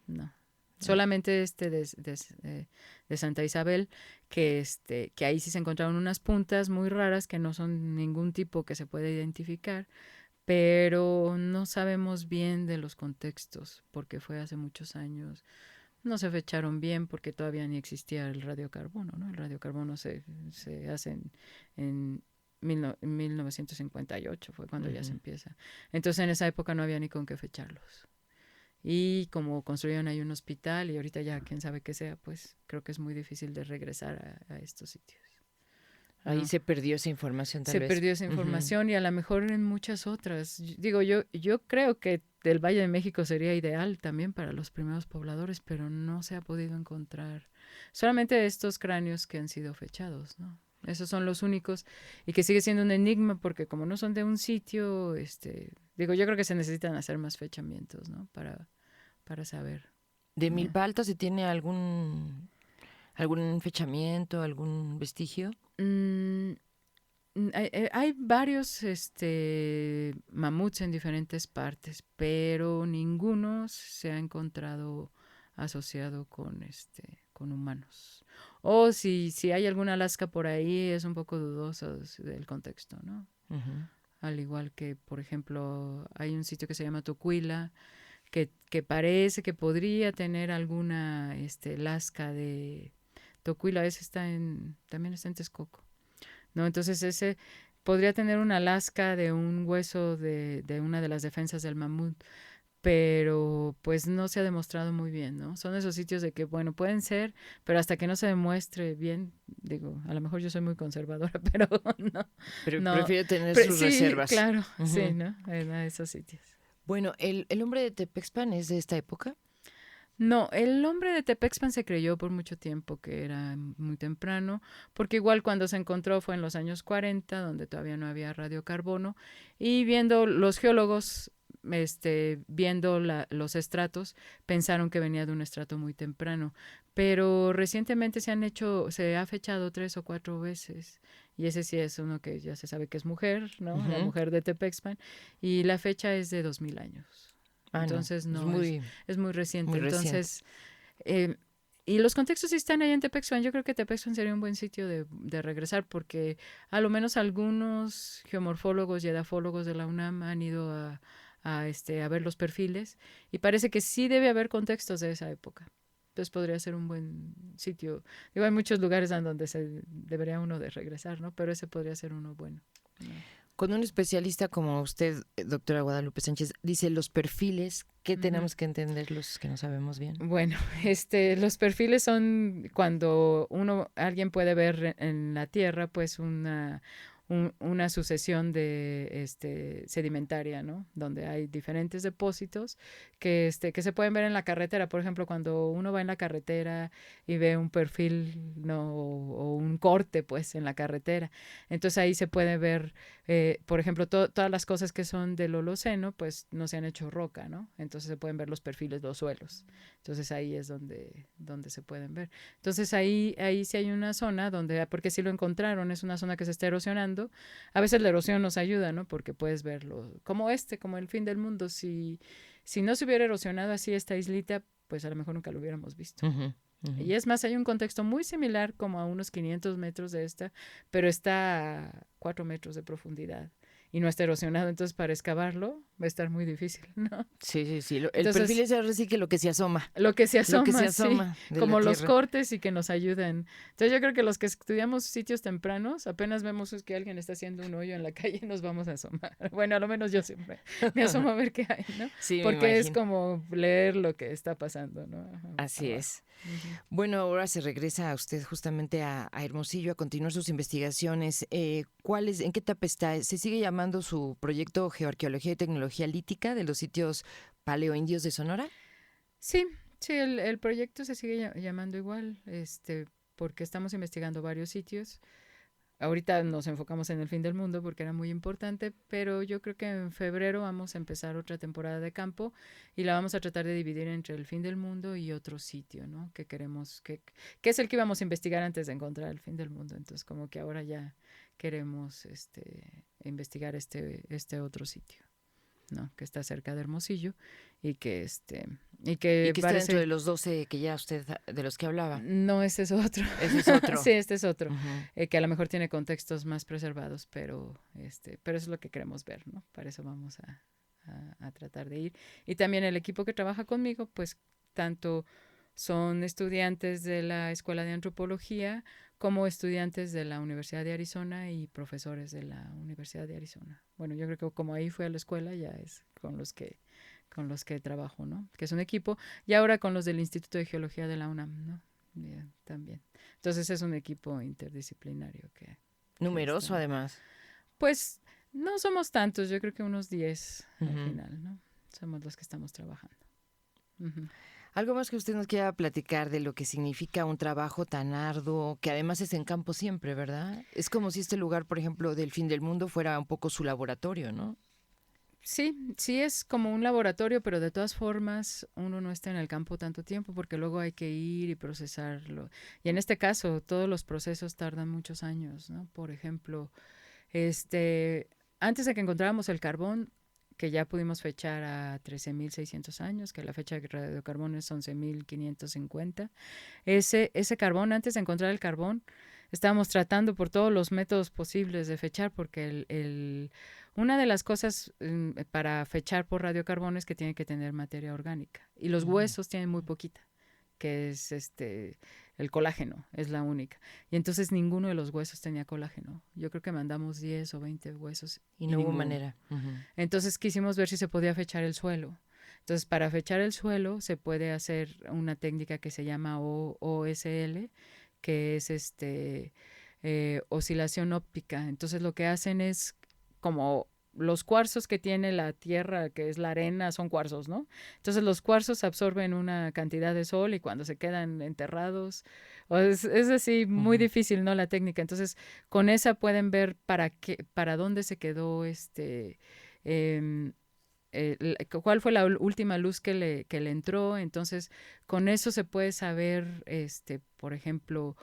No. Solamente de Santa Isabel, que ahí sí se encontraron unas puntas muy raras que no son ningún tipo que se puede identificar, pero no sabemos bien de los contextos, porque fue hace muchos años. No se fecharon bien porque todavía ni existía el radiocarbono, ¿no? El radiocarbono se hace en 1958, fue cuando ya se Ujú. empieza. Entonces en esa época no había ni con qué fecharlos. Y como construyeron ahí un hospital y ahorita ya quién sabe qué sea, pues creo que es muy difícil de regresar a estos sitios, Ahí ¿no? se perdió esa información, tal Se vez. perdió esa Ujú. información y a lo mejor en muchas otras. Digo, yo creo que el Valle de México sería ideal también para los primeros pobladores, pero no se ha podido encontrar. Solamente estos cráneos que han sido fechados, ¿no? Esos son los únicos y que sigue siendo un enigma porque como no son de un sitio, digo, yo creo que se necesitan hacer más fechamientos, ¿no? Para saber, ¿De ¿no? Milpa Alta se tiene algún fechamiento, algún vestigio? Mm, Hay varios mamuts en diferentes partes, pero ninguno se ha encontrado asociado con humanos. O si hay alguna Alaska por ahí, es un poco dudoso del contexto, ¿no? Ujú. Al igual que, por ejemplo, hay un sitio que se llama Tocuila, que parece que podría tener alguna lasca de Tocuila. Ese también está en Texcoco, ¿no? Entonces ese podría tener una lasca de un hueso de una de las defensas del mamut, pero pues no se ha demostrado muy bien, ¿no? Son esos sitios de que, bueno, pueden ser, pero hasta que no se demuestre bien, digo, a lo mejor yo soy muy conservadora, pero no, Pero no, prefiere tener sus sí, reservas. claro, sí, Ujú. ¿no? En esos sitios. Bueno, el hombre de Tepexpan es de esta época. No, el hombre de Tepexpan se creyó por mucho tiempo que era muy temprano, porque igual cuando se encontró fue en los años 40, donde todavía no había radiocarbono, y viendo los geólogos, viendo los estratos, pensaron que venía de un estrato muy temprano. Pero recientemente se ha fechado 3 o 4 veces, y ese sí es uno que ya se sabe que es mujer, ¿no? La Ujú. mujer de Tepexpan, y la fecha es de 2000 años. Ah, no, Entonces es no es, muy, es muy reciente. muy reciente. Entonces, eh, y los contextos sí están ahí en Tepexpan. Yo creo que Tepexpan sería un buen sitio de regresar porque a lo menos algunos geomorfólogos y edafólogos de la UNAM han ido a ver los perfiles y parece que sí debe haber contextos de esa época. Entonces podría ser un buen sitio. Digo, hay muchos lugares en donde se debería uno de regresar, ¿no? Pero ese podría ser uno bueno, ¿no? Con un especialista como usted, doctora Guadalupe Sánchez, dice los perfiles, ¿qué Ujú. tenemos que entender los que no sabemos bien? Bueno, los perfiles son cuando alguien puede ver en la Tierra, pues una sucesión de sedimentaria, ¿no? Donde hay diferentes depósitos que se pueden ver en la carretera. Por ejemplo, cuando uno va en la carretera y ve un perfil, ¿no? O un corte, pues, en la carretera. Entonces ahí se puede ver, por ejemplo, todas las cosas que son del Holoceno, pues no se han hecho roca, ¿no? Entonces se pueden ver los perfiles, los suelos. Entonces ahí es donde se pueden ver. Entonces ahí sí hay una zona donde, porque si lo encontraron, es una zona que se está erosionando. A veces la erosión nos ayuda, ¿no? Porque puedes verlo como el fin del mundo. Si no se hubiera erosionado así esta islita, pues a lo mejor nunca lo hubiéramos visto. Ujú, ujú. Y es más, hay un contexto muy similar, como a unos 500 metros de esta, pero está a 4 metros de profundidad y no está erosionado. Entonces, para excavarlo va a estar muy difícil, ¿no? Sí, sí, sí. El perfil Entonces, es ahora sí que lo que se asoma, lo que se lo que se asoma, sí, asoma de la como los tierra. cortes y que nos ayuden. Entonces yo creo que los que estudiamos sitios tempranos, apenas vemos que alguien está haciendo un hoyo en la calle, nos vamos a asomar. Bueno, a lo menos yo siempre me asomo a ver qué hay, ¿no? Sí, me Porque es imagino. como leer lo que está pasando, ¿no? Ajá, Así abajo. es. Ujú. Bueno, ahora se regresa a usted justamente a Hermosillo a continuar sus investigaciones. En qué etapa está? ¿Se sigue llamando su proyecto Geoarqueología y Tecnología Lítica de los sitios paleoindios de Sonora? Sí, sí, el proyecto se sigue llamando igual, porque estamos investigando varios sitios. Ahorita nos enfocamos en el fin del mundo porque era muy importante, pero yo creo que en febrero vamos a empezar otra temporada de campo y la vamos a tratar de dividir entre el fin del mundo y otro sitio, ¿no? Que queremos, que es el que íbamos a investigar antes de encontrar el fin del mundo. Entonces, como que ahora ya queremos investigar este otro sitio, ¿no? Que está cerca de Hermosillo y Y que que está dentro parece de los 12 que ya usted, de los que hablaba. no, este es otro. Ese es otro. Sí, este es otro, Ujú. que a lo mejor tiene contextos más preservados, pero eso es lo que queremos ver, ¿no? Para eso vamos a tratar de ir. Y también el equipo que trabaja conmigo, pues tanto son estudiantes de la Escuela de Antropología como estudiantes de la Universidad de Arizona y profesores de la Universidad de Arizona. Bueno, yo creo que como ahí fui a la escuela, ya es con los que trabajo, ¿no? Que es un equipo y ahora con los del Instituto de Geología de la UNAM, ¿no? Bien, también. Entonces es un equipo interdisciplinario que Numeroso está. además. Pues no somos tantos, yo creo que unos 10 al Ujú. final, ¿no? Somos los que estamos trabajando. Ujú. Algo más que usted nos quiera platicar de lo que significa un trabajo tan arduo, que además es en campo siempre, ¿verdad? Es como si este lugar, por ejemplo, del fin del mundo fuera un poco su laboratorio, ¿no? Sí, sí es como un laboratorio, pero de todas formas uno no está en el campo tanto tiempo porque luego hay que ir y procesarlo. Y en este caso todos los procesos tardan muchos años, ¿no? Por ejemplo, Antes de que encontráramos el carbón, que ya pudimos fechar a 13.600 años, que la fecha de radiocarbón es 11.550. Ese carbón, antes de encontrar el carbón, estábamos tratando por todos los métodos posibles de fechar, porque una de las cosas para fechar por radiocarbón es que tiene que tener materia orgánica. Y los huesos tienen muy poquita, que es el colágeno, es la única. Y entonces ninguno de los huesos tenía colágeno. Yo creo que mandamos 10 o 20 huesos. Y no hubo manera. Entonces quisimos ver si se podía fechar el suelo. Entonces, para fechar el suelo se puede hacer una técnica que se llama OSL, que es oscilación óptica. Entonces, lo que hacen es como los cuarzos que tiene la tierra, que es la arena, son cuarzos, ¿no? Entonces los cuarzos absorben una cantidad de sol y cuando se quedan enterrados, es así muy difícil, ¿no? La técnica. Entonces, con esa pueden ver para dónde se quedó cuál fue la última luz que le entró. Entonces, con eso se puede saber, por ejemplo,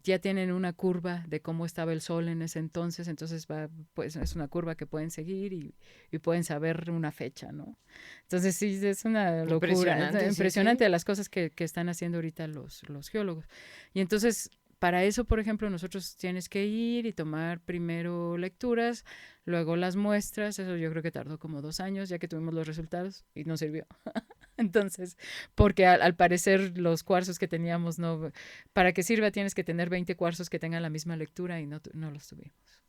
ya tienen una curva de cómo estaba el sol en ese entonces pues es una curva que pueden seguir y pueden saber una fecha, ¿no? Entonces sí, es una locura, impresionante de las cosas que están haciendo ahorita los geólogos. Y entonces, para eso, por ejemplo, nosotros tienes que ir y tomar primero lecturas, luego las muestras. Eso yo creo que tardó como 2 años, ya que tuvimos los resultados y no sirvió. Entonces, porque al parecer los cuarzos que teníamos, no, para que sirva tienes que tener 20 cuarzos que tengan la misma lectura y no los tuvimos.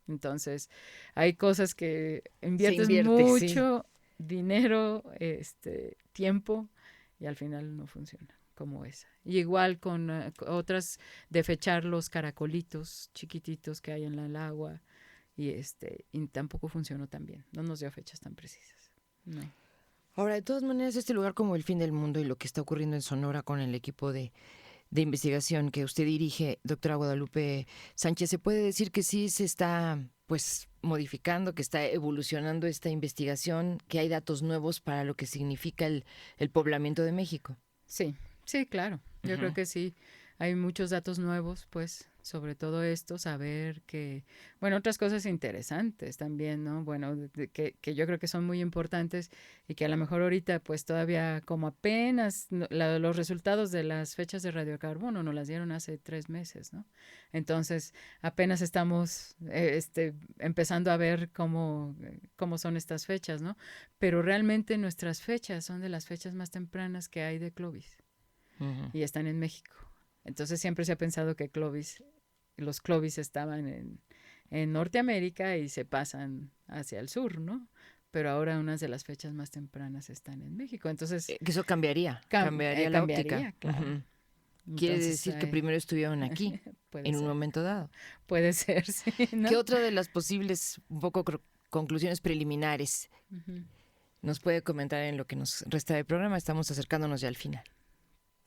Entonces, hay cosas que inviertes mucho dinero, tiempo, y al final no funciona como esa. Y igual con otras de fechar los caracolitos chiquititos que hay en el agua, y tampoco funcionó tan bien. No nos dio fechas tan precisas. No. Ahora, de todas maneras, este lugar como el fin del mundo y lo que está ocurriendo en Sonora con el equipo de investigación que usted dirige, doctora Guadalupe Sánchez, ¿se puede decir que sí se está pues modificando, que está evolucionando esta investigación, que hay datos nuevos para lo que significa el poblamiento de México? Sí, sí, claro. Yo creo que sí. Hay muchos datos nuevos, pues, sobre todo esto, saber que, bueno, otras cosas interesantes también, ¿no? Bueno, que yo creo que son muy importantes y que a lo mejor ahorita, pues, todavía como apenas los resultados de las fechas de radiocarbono nos las dieron hace 3 meses, ¿no? Entonces, apenas estamos empezando a ver cómo son estas fechas, ¿no? Pero realmente nuestras fechas son de las fechas más tempranas que hay de Clovis y están en México. Entonces siempre se ha pensado que los Clovis estaban en Norteamérica y se pasan hacia el sur, ¿no? Pero ahora unas de las fechas más tempranas están en México. Entonces, eso cambiaría la óptica. Claro. Quiere decir que primero estuvieron aquí, en un momento dado. Puede ser, sí, ¿no? ¿Qué otra de las posibles conclusiones preliminares nos puede comentar en lo que nos resta del programa? Estamos acercándonos ya al final.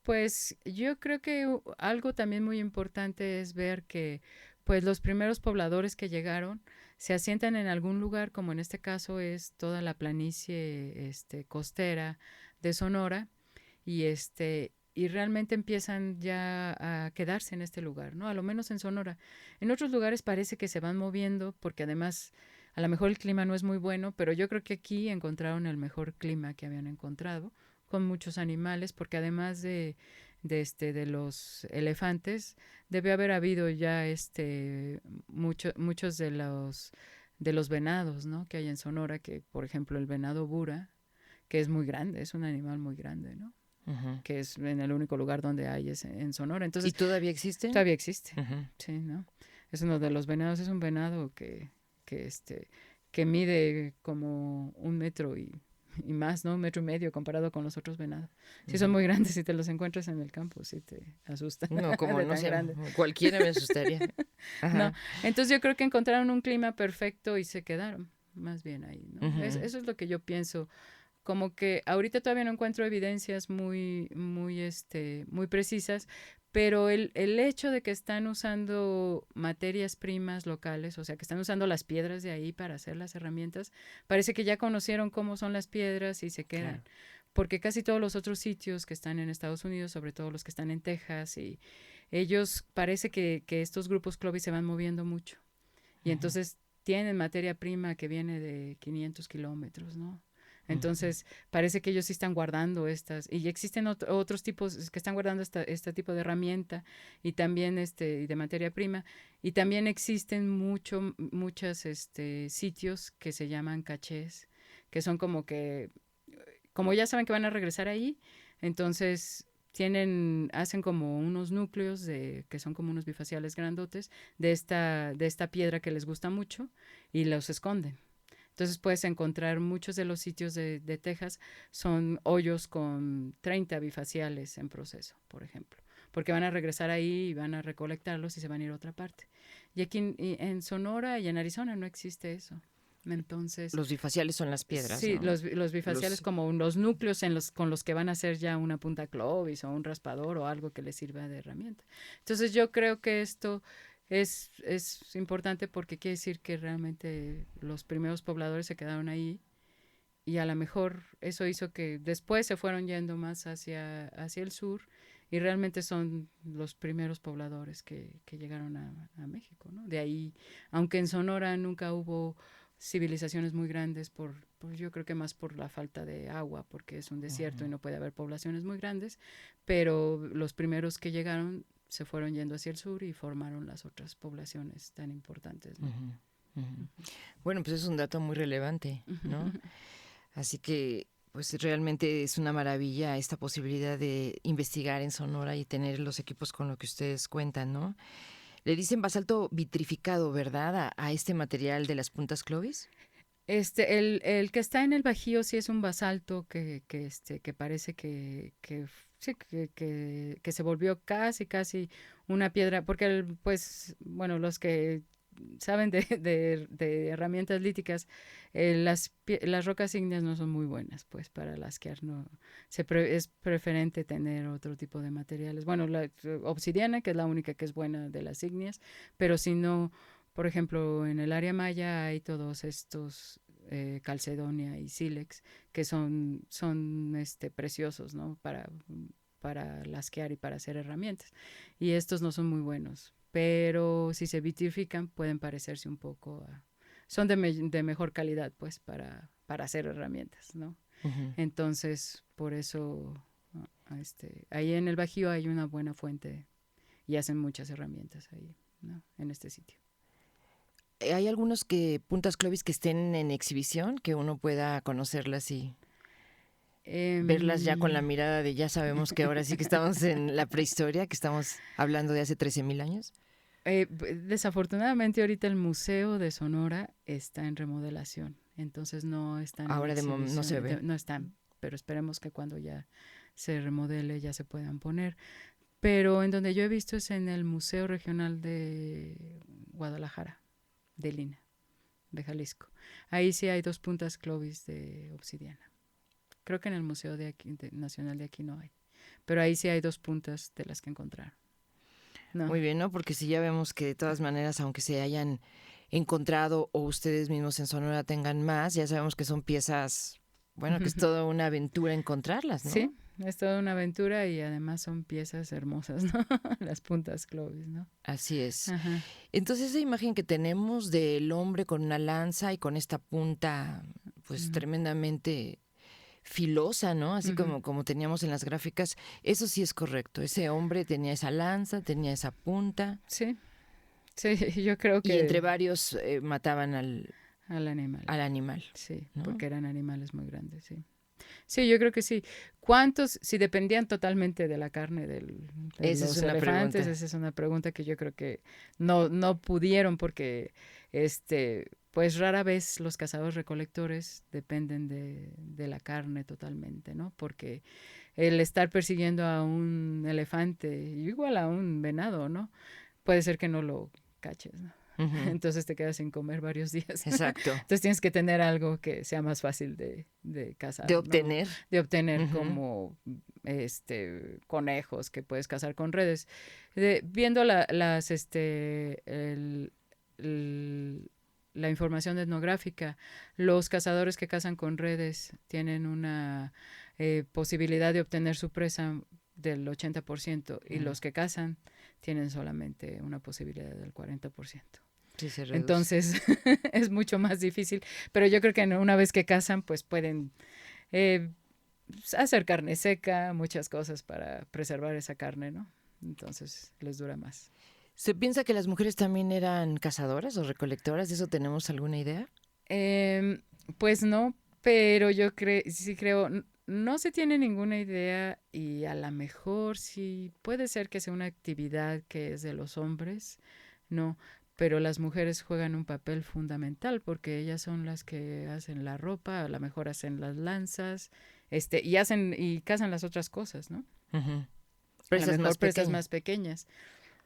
Pues yo creo que algo también muy importante es ver que pues los primeros pobladores que llegaron se asientan en algún lugar, como en este caso es toda la planicie costera de Sonora, y realmente empiezan ya a quedarse en este lugar, ¿no? A lo menos en Sonora. En otros lugares parece que se van moviendo porque además a lo mejor el clima no es muy bueno, pero yo creo que aquí encontraron el mejor clima que habían encontrado, con muchos animales, porque además de los elefantes, debe haber habido ya muchos de los venados, ¿no? Que hay en Sonora, que por ejemplo el venado bura, que es muy grande, es un animal muy grande, ¿no? Que es en el único lugar donde hay es en Sonora. Entonces, ¿y todavía existe? Todavía existe, sí, ¿no? Es uno de los venados, es un venado que mide como 1 metro y más, ¿no? 1,5 metros comparado con los otros venados. Sí, son muy grandes. Si te los encuentras en el campo, sí te asustan. No, como no sé, cualquiera me asustaría. No, entonces yo creo que encontraron un clima perfecto y se quedaron más bien ahí, ¿no? Eso es lo que yo pienso. Como que ahorita todavía no encuentro evidencias muy precisas, pero el hecho de que están usando materias primas locales, o sea, que están usando las piedras de ahí para hacer las herramientas, parece que ya conocieron cómo son las piedras y se quedan. Claro. Porque casi todos los otros sitios que están en Estados Unidos, sobre todo los que están en Texas, y ellos parece que estos grupos Clovis se van moviendo mucho. Y entonces tienen materia prima que viene de 500 kilómetros, ¿no? Entonces, parece que ellos sí están guardando estas, y existen otros tipos que están guardando este tipo de herramienta y también y de materia prima, y también existen muchos sitios que se llaman cachés, que son como que, como ya saben que van a regresar ahí, entonces hacen como unos núcleos que son como unos bifaciales grandotes de esta piedra que les gusta mucho y los esconden. Entonces puedes encontrar muchos de los sitios de Texas son hoyos con 30 bifaciales en proceso, por ejemplo, porque van a regresar ahí y van a recolectarlos y se van a ir a otra parte. Y aquí en Sonora y en Arizona no existe eso. Entonces, los bifaciales son las piedras, sí, ¿no? los bifaciales como los núcleos con los que van a hacer ya una punta clovis o un raspador o algo que les sirva de herramienta. Entonces yo creo que esto es importante porque quiere decir que realmente los primeros pobladores se quedaron ahí y a lo mejor eso hizo que después se fueron yendo más hacia el sur y realmente son los primeros pobladores que llegaron a México, ¿no? De ahí, aunque en Sonora nunca hubo civilizaciones muy grandes yo creo que más por la falta de agua, porque es un desierto y no puede haber poblaciones muy grandes, pero los primeros que llegaron se fueron yendo hacia el sur y formaron las otras poblaciones tan importantes, ¿no? Bueno, pues es un dato muy relevante, ¿no? Así que, pues realmente es una maravilla esta posibilidad de investigar en Sonora y tener los equipos con los que ustedes cuentan, ¿no? Le dicen basalto vitrificado, ¿verdad? A este material de las puntas Clovis. El que está en el Bajío sí es un basalto que parece sí, que se volvió casi una piedra, porque pues, bueno, los que saben de herramientas líticas, las rocas ígneas no son muy buenas, pues, para lasquear, no, es preferente tener otro tipo de materiales. Bueno, la obsidiana, que es la única que es buena de las ígneas, pero si no, por ejemplo, en el área maya hay todos estos calcedonia y sílex que son preciosos, ¿no? Para lasquear y para hacer herramientas. Y estos no son muy buenos, pero si se vitrifican pueden parecerse un poco son de mejor calidad, pues, para hacer herramientas, ¿no? Entonces, por eso, ahí en el Bajío hay una buena fuente y hacen muchas herramientas ahí, ¿no? En este sitio. ¿Hay algunos puntas Clovis que estén en exhibición, que uno pueda conocerlas y verlas ya con la mirada de ya sabemos que ahora sí que estamos en la prehistoria, que estamos hablando de hace 13,000 años? Desafortunadamente ahorita el Museo de Sonora está en remodelación, entonces no están en Ahora no se exhibición, ve. no están, pero esperemos que cuando ya se remodele ya se puedan poner. Pero en donde yo he visto es en el Museo Regional de Guadalajara, de Lina, de Jalisco. Ahí sí hay 2 puntas Clovis de obsidiana. Creo que en el Museo Nacional de aquí no hay, pero ahí sí hay 2 puntas de las que encontraron. No. Muy bien, ¿no? Porque si ya vemos que de todas maneras, aunque se hayan encontrado o ustedes mismos en Sonora tengan más, ya sabemos que son piezas, bueno, que es toda una aventura encontrarlas, ¿no? Sí, es toda una aventura y además son piezas hermosas, ¿no? Las puntas Clovis, ¿no? Así es. Ajá. Entonces esa imagen que tenemos del hombre con una lanza y con esta punta, pues tremendamente filosa, ¿no? Así como teníamos en las gráficas, eso sí es correcto. Ese hombre tenía esa lanza, tenía esa punta. Sí, sí, yo creo Y entre que varios mataban al animal. al animal. Sí, ¿no? porque eran animales muy grandes, sí. Sí, yo creo que sí. ¿Cuántos, si dependían totalmente de la carne de Esa es los una elefantes? pregunta. Esa es una pregunta que yo creo que no pudieron porque, pues rara vez los cazadores recolectores dependen de la carne totalmente, ¿no? Porque el estar persiguiendo a un elefante, igual a un venado, ¿no? Puede ser que no lo caches, ¿no? Entonces te quedas sin comer varios días. Exacto. Entonces tienes que tener algo que sea más fácil de cazar, De ¿no? obtener. De obtener como conejos que puedes cazar con redes. Viendo la información etnográfica, los cazadores que cazan con redes tienen una posibilidad de obtener su presa del 80% y los que cazan tienen solamente una posibilidad del 40%. Sí, se reduce. Entonces es mucho más difícil. Pero yo creo que una vez que cazan, pues pueden hacer carne seca, muchas cosas para preservar esa carne, ¿no? Entonces les dura más. ¿Se piensa que las mujeres también eran cazadoras o recolectoras? ¿De eso tenemos alguna idea? Eh, pues no, pero yo sí creo, no se tiene ninguna idea y a lo mejor sí puede ser que sea una actividad que es de los hombres, no, pero las mujeres juegan un papel fundamental porque ellas son las que hacen la ropa, a lo mejor hacen las lanzas, y hacen y cazan las otras cosas, ¿no? Uh-huh. A lo Presas mejor más presas pequeñas. más pequeñas.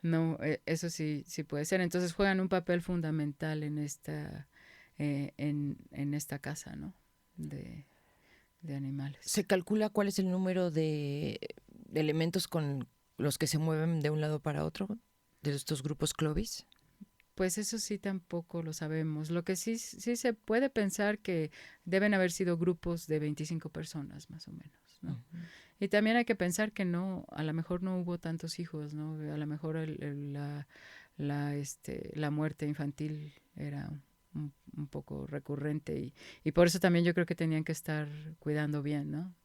No, eso sí, sí puede ser. Entonces juegan un papel fundamental en esta casa, ¿no? De, de animales. ¿Se calcula cuál es el número de elementos con los que se mueven de un lado para otro de estos grupos Clovis? Pues eso sí tampoco lo sabemos. Lo que sí, sí se puede pensar que deben haber sido grupos de 25 personas, más o menos, ¿no? Uh-huh. Y también hay que pensar que no, a lo mejor no hubo tantos hijos, ¿no? A lo mejor la muerte infantil era un poco recurrente y por eso también yo creo que tenían que estar cuidando bien, ¿no?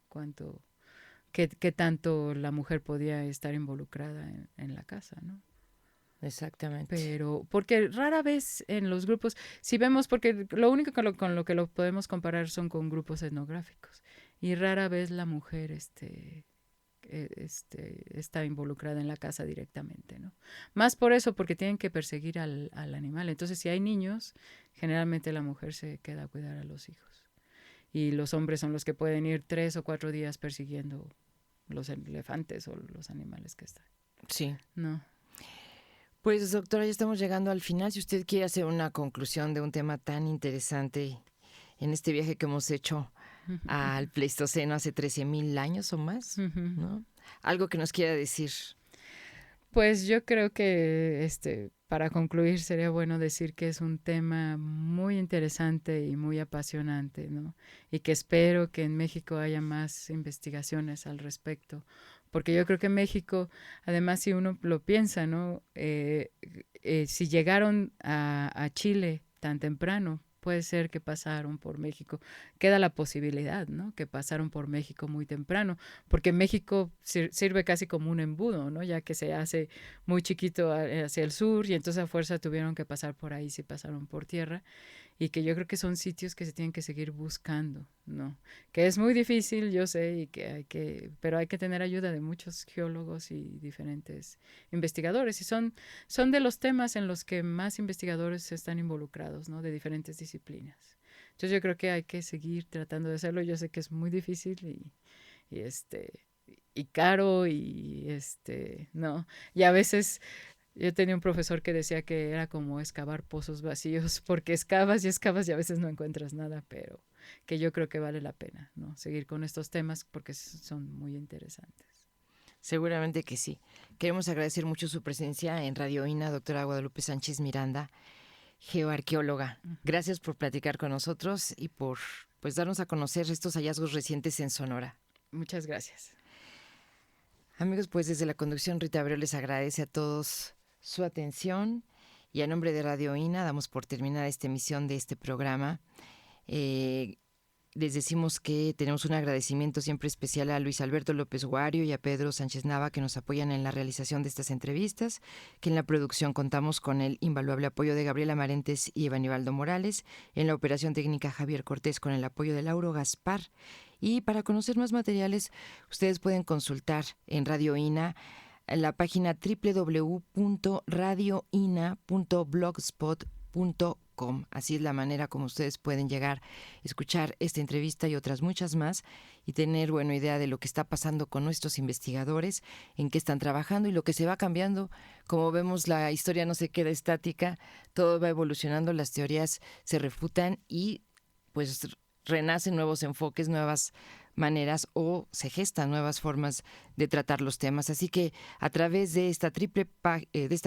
Qué tanto la mujer podía estar involucrada en la casa, ¿no? Exactamente. Pero porque rara vez en los grupos, si vemos, porque lo único con lo que lo podemos comparar son con grupos etnográficos y rara vez la mujer está involucrada en la casa directamente, ¿no? Más por eso, porque tienen que perseguir al animal. Entonces, si hay niños, generalmente la mujer se queda a cuidar a los hijos. Y los hombres son los que pueden ir 3 o 4 días persiguiendo los elefantes o los animales que están. Sí. No. Pues doctora, ya estamos llegando al final. Si usted quiere hacer una conclusión de un tema tan interesante en este viaje que hemos hecho al Pleistoceno hace 13,000 años o más, ¿no? Algo que nos quiera decir. Pues yo creo que para concluir sería bueno decir que es un tema muy interesante y muy apasionante, ¿no? Y que espero que en México haya más investigaciones al respecto, porque yo creo que México, además si uno lo piensa, ¿no? Si llegaron a Chile tan temprano, puede ser que pasaron por México. Queda la posibilidad, ¿no? Que pasaron por México muy temprano, porque México sirve casi como un embudo, ¿no? Ya que se hace muy chiquito hacia el sur y entonces a fuerza tuvieron que pasar por ahí si pasaron por tierra y que yo creo que son sitios que se tienen que seguir buscando, ¿no? Que es muy difícil, yo sé, pero hay que tener ayuda de muchos geólogos y diferentes investigadores y son de los temas en los que más investigadores están involucrados, ¿no? De diferentes disciplinas. Entonces yo creo que hay que seguir tratando de hacerlo. Yo sé que es muy difícil y caro no. Y a veces yo tenía un profesor que decía que era como excavar pozos vacíos, porque excavas y a veces no encuentras nada, pero que yo creo que vale la pena, ¿no? Seguir con estos temas porque son muy interesantes. Seguramente que sí. Queremos agradecer mucho su presencia en Radio INA, doctora Guadalupe Sánchez Miranda, geoarqueóloga. Gracias por platicar con nosotros y por darnos a conocer estos hallazgos recientes en Sonora. Muchas gracias. Amigos, pues desde la conducción Rita Abreu les agradece a todos su atención y a nombre de Radio INA damos por terminada esta emisión de este programa. Les decimos que tenemos un agradecimiento siempre especial a Luis Alberto López Guario y a Pedro Sánchez Nava que nos apoyan en la realización de estas entrevistas, que en la producción contamos con el invaluable apoyo de Gabriela Marentes y Evanibaldo Morales, en la operación técnica Javier Cortés con el apoyo de Lauro Gaspar. Y para conocer más materiales, ustedes pueden consultar en Radio INA la página www.radioina.blogspot.com. Así es la manera como ustedes pueden llegar a escuchar esta entrevista y otras muchas más y tener, idea de lo que está pasando con nuestros investigadores, en qué están trabajando y lo que se va cambiando. Como vemos, la historia no se queda estática, todo va evolucionando, las teorías se refutan y pues renacen nuevos enfoques, nuevas maneras o se gestan nuevas formas de tratar los temas. Así que a través de esta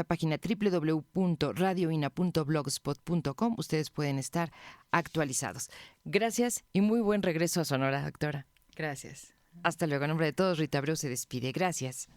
página www.radioina.blogspot.com ustedes pueden estar actualizados. Gracias y muy buen regreso a Sonora, doctora. Gracias. Hasta luego. En nombre de todos, Rita Abreu se despide. Gracias.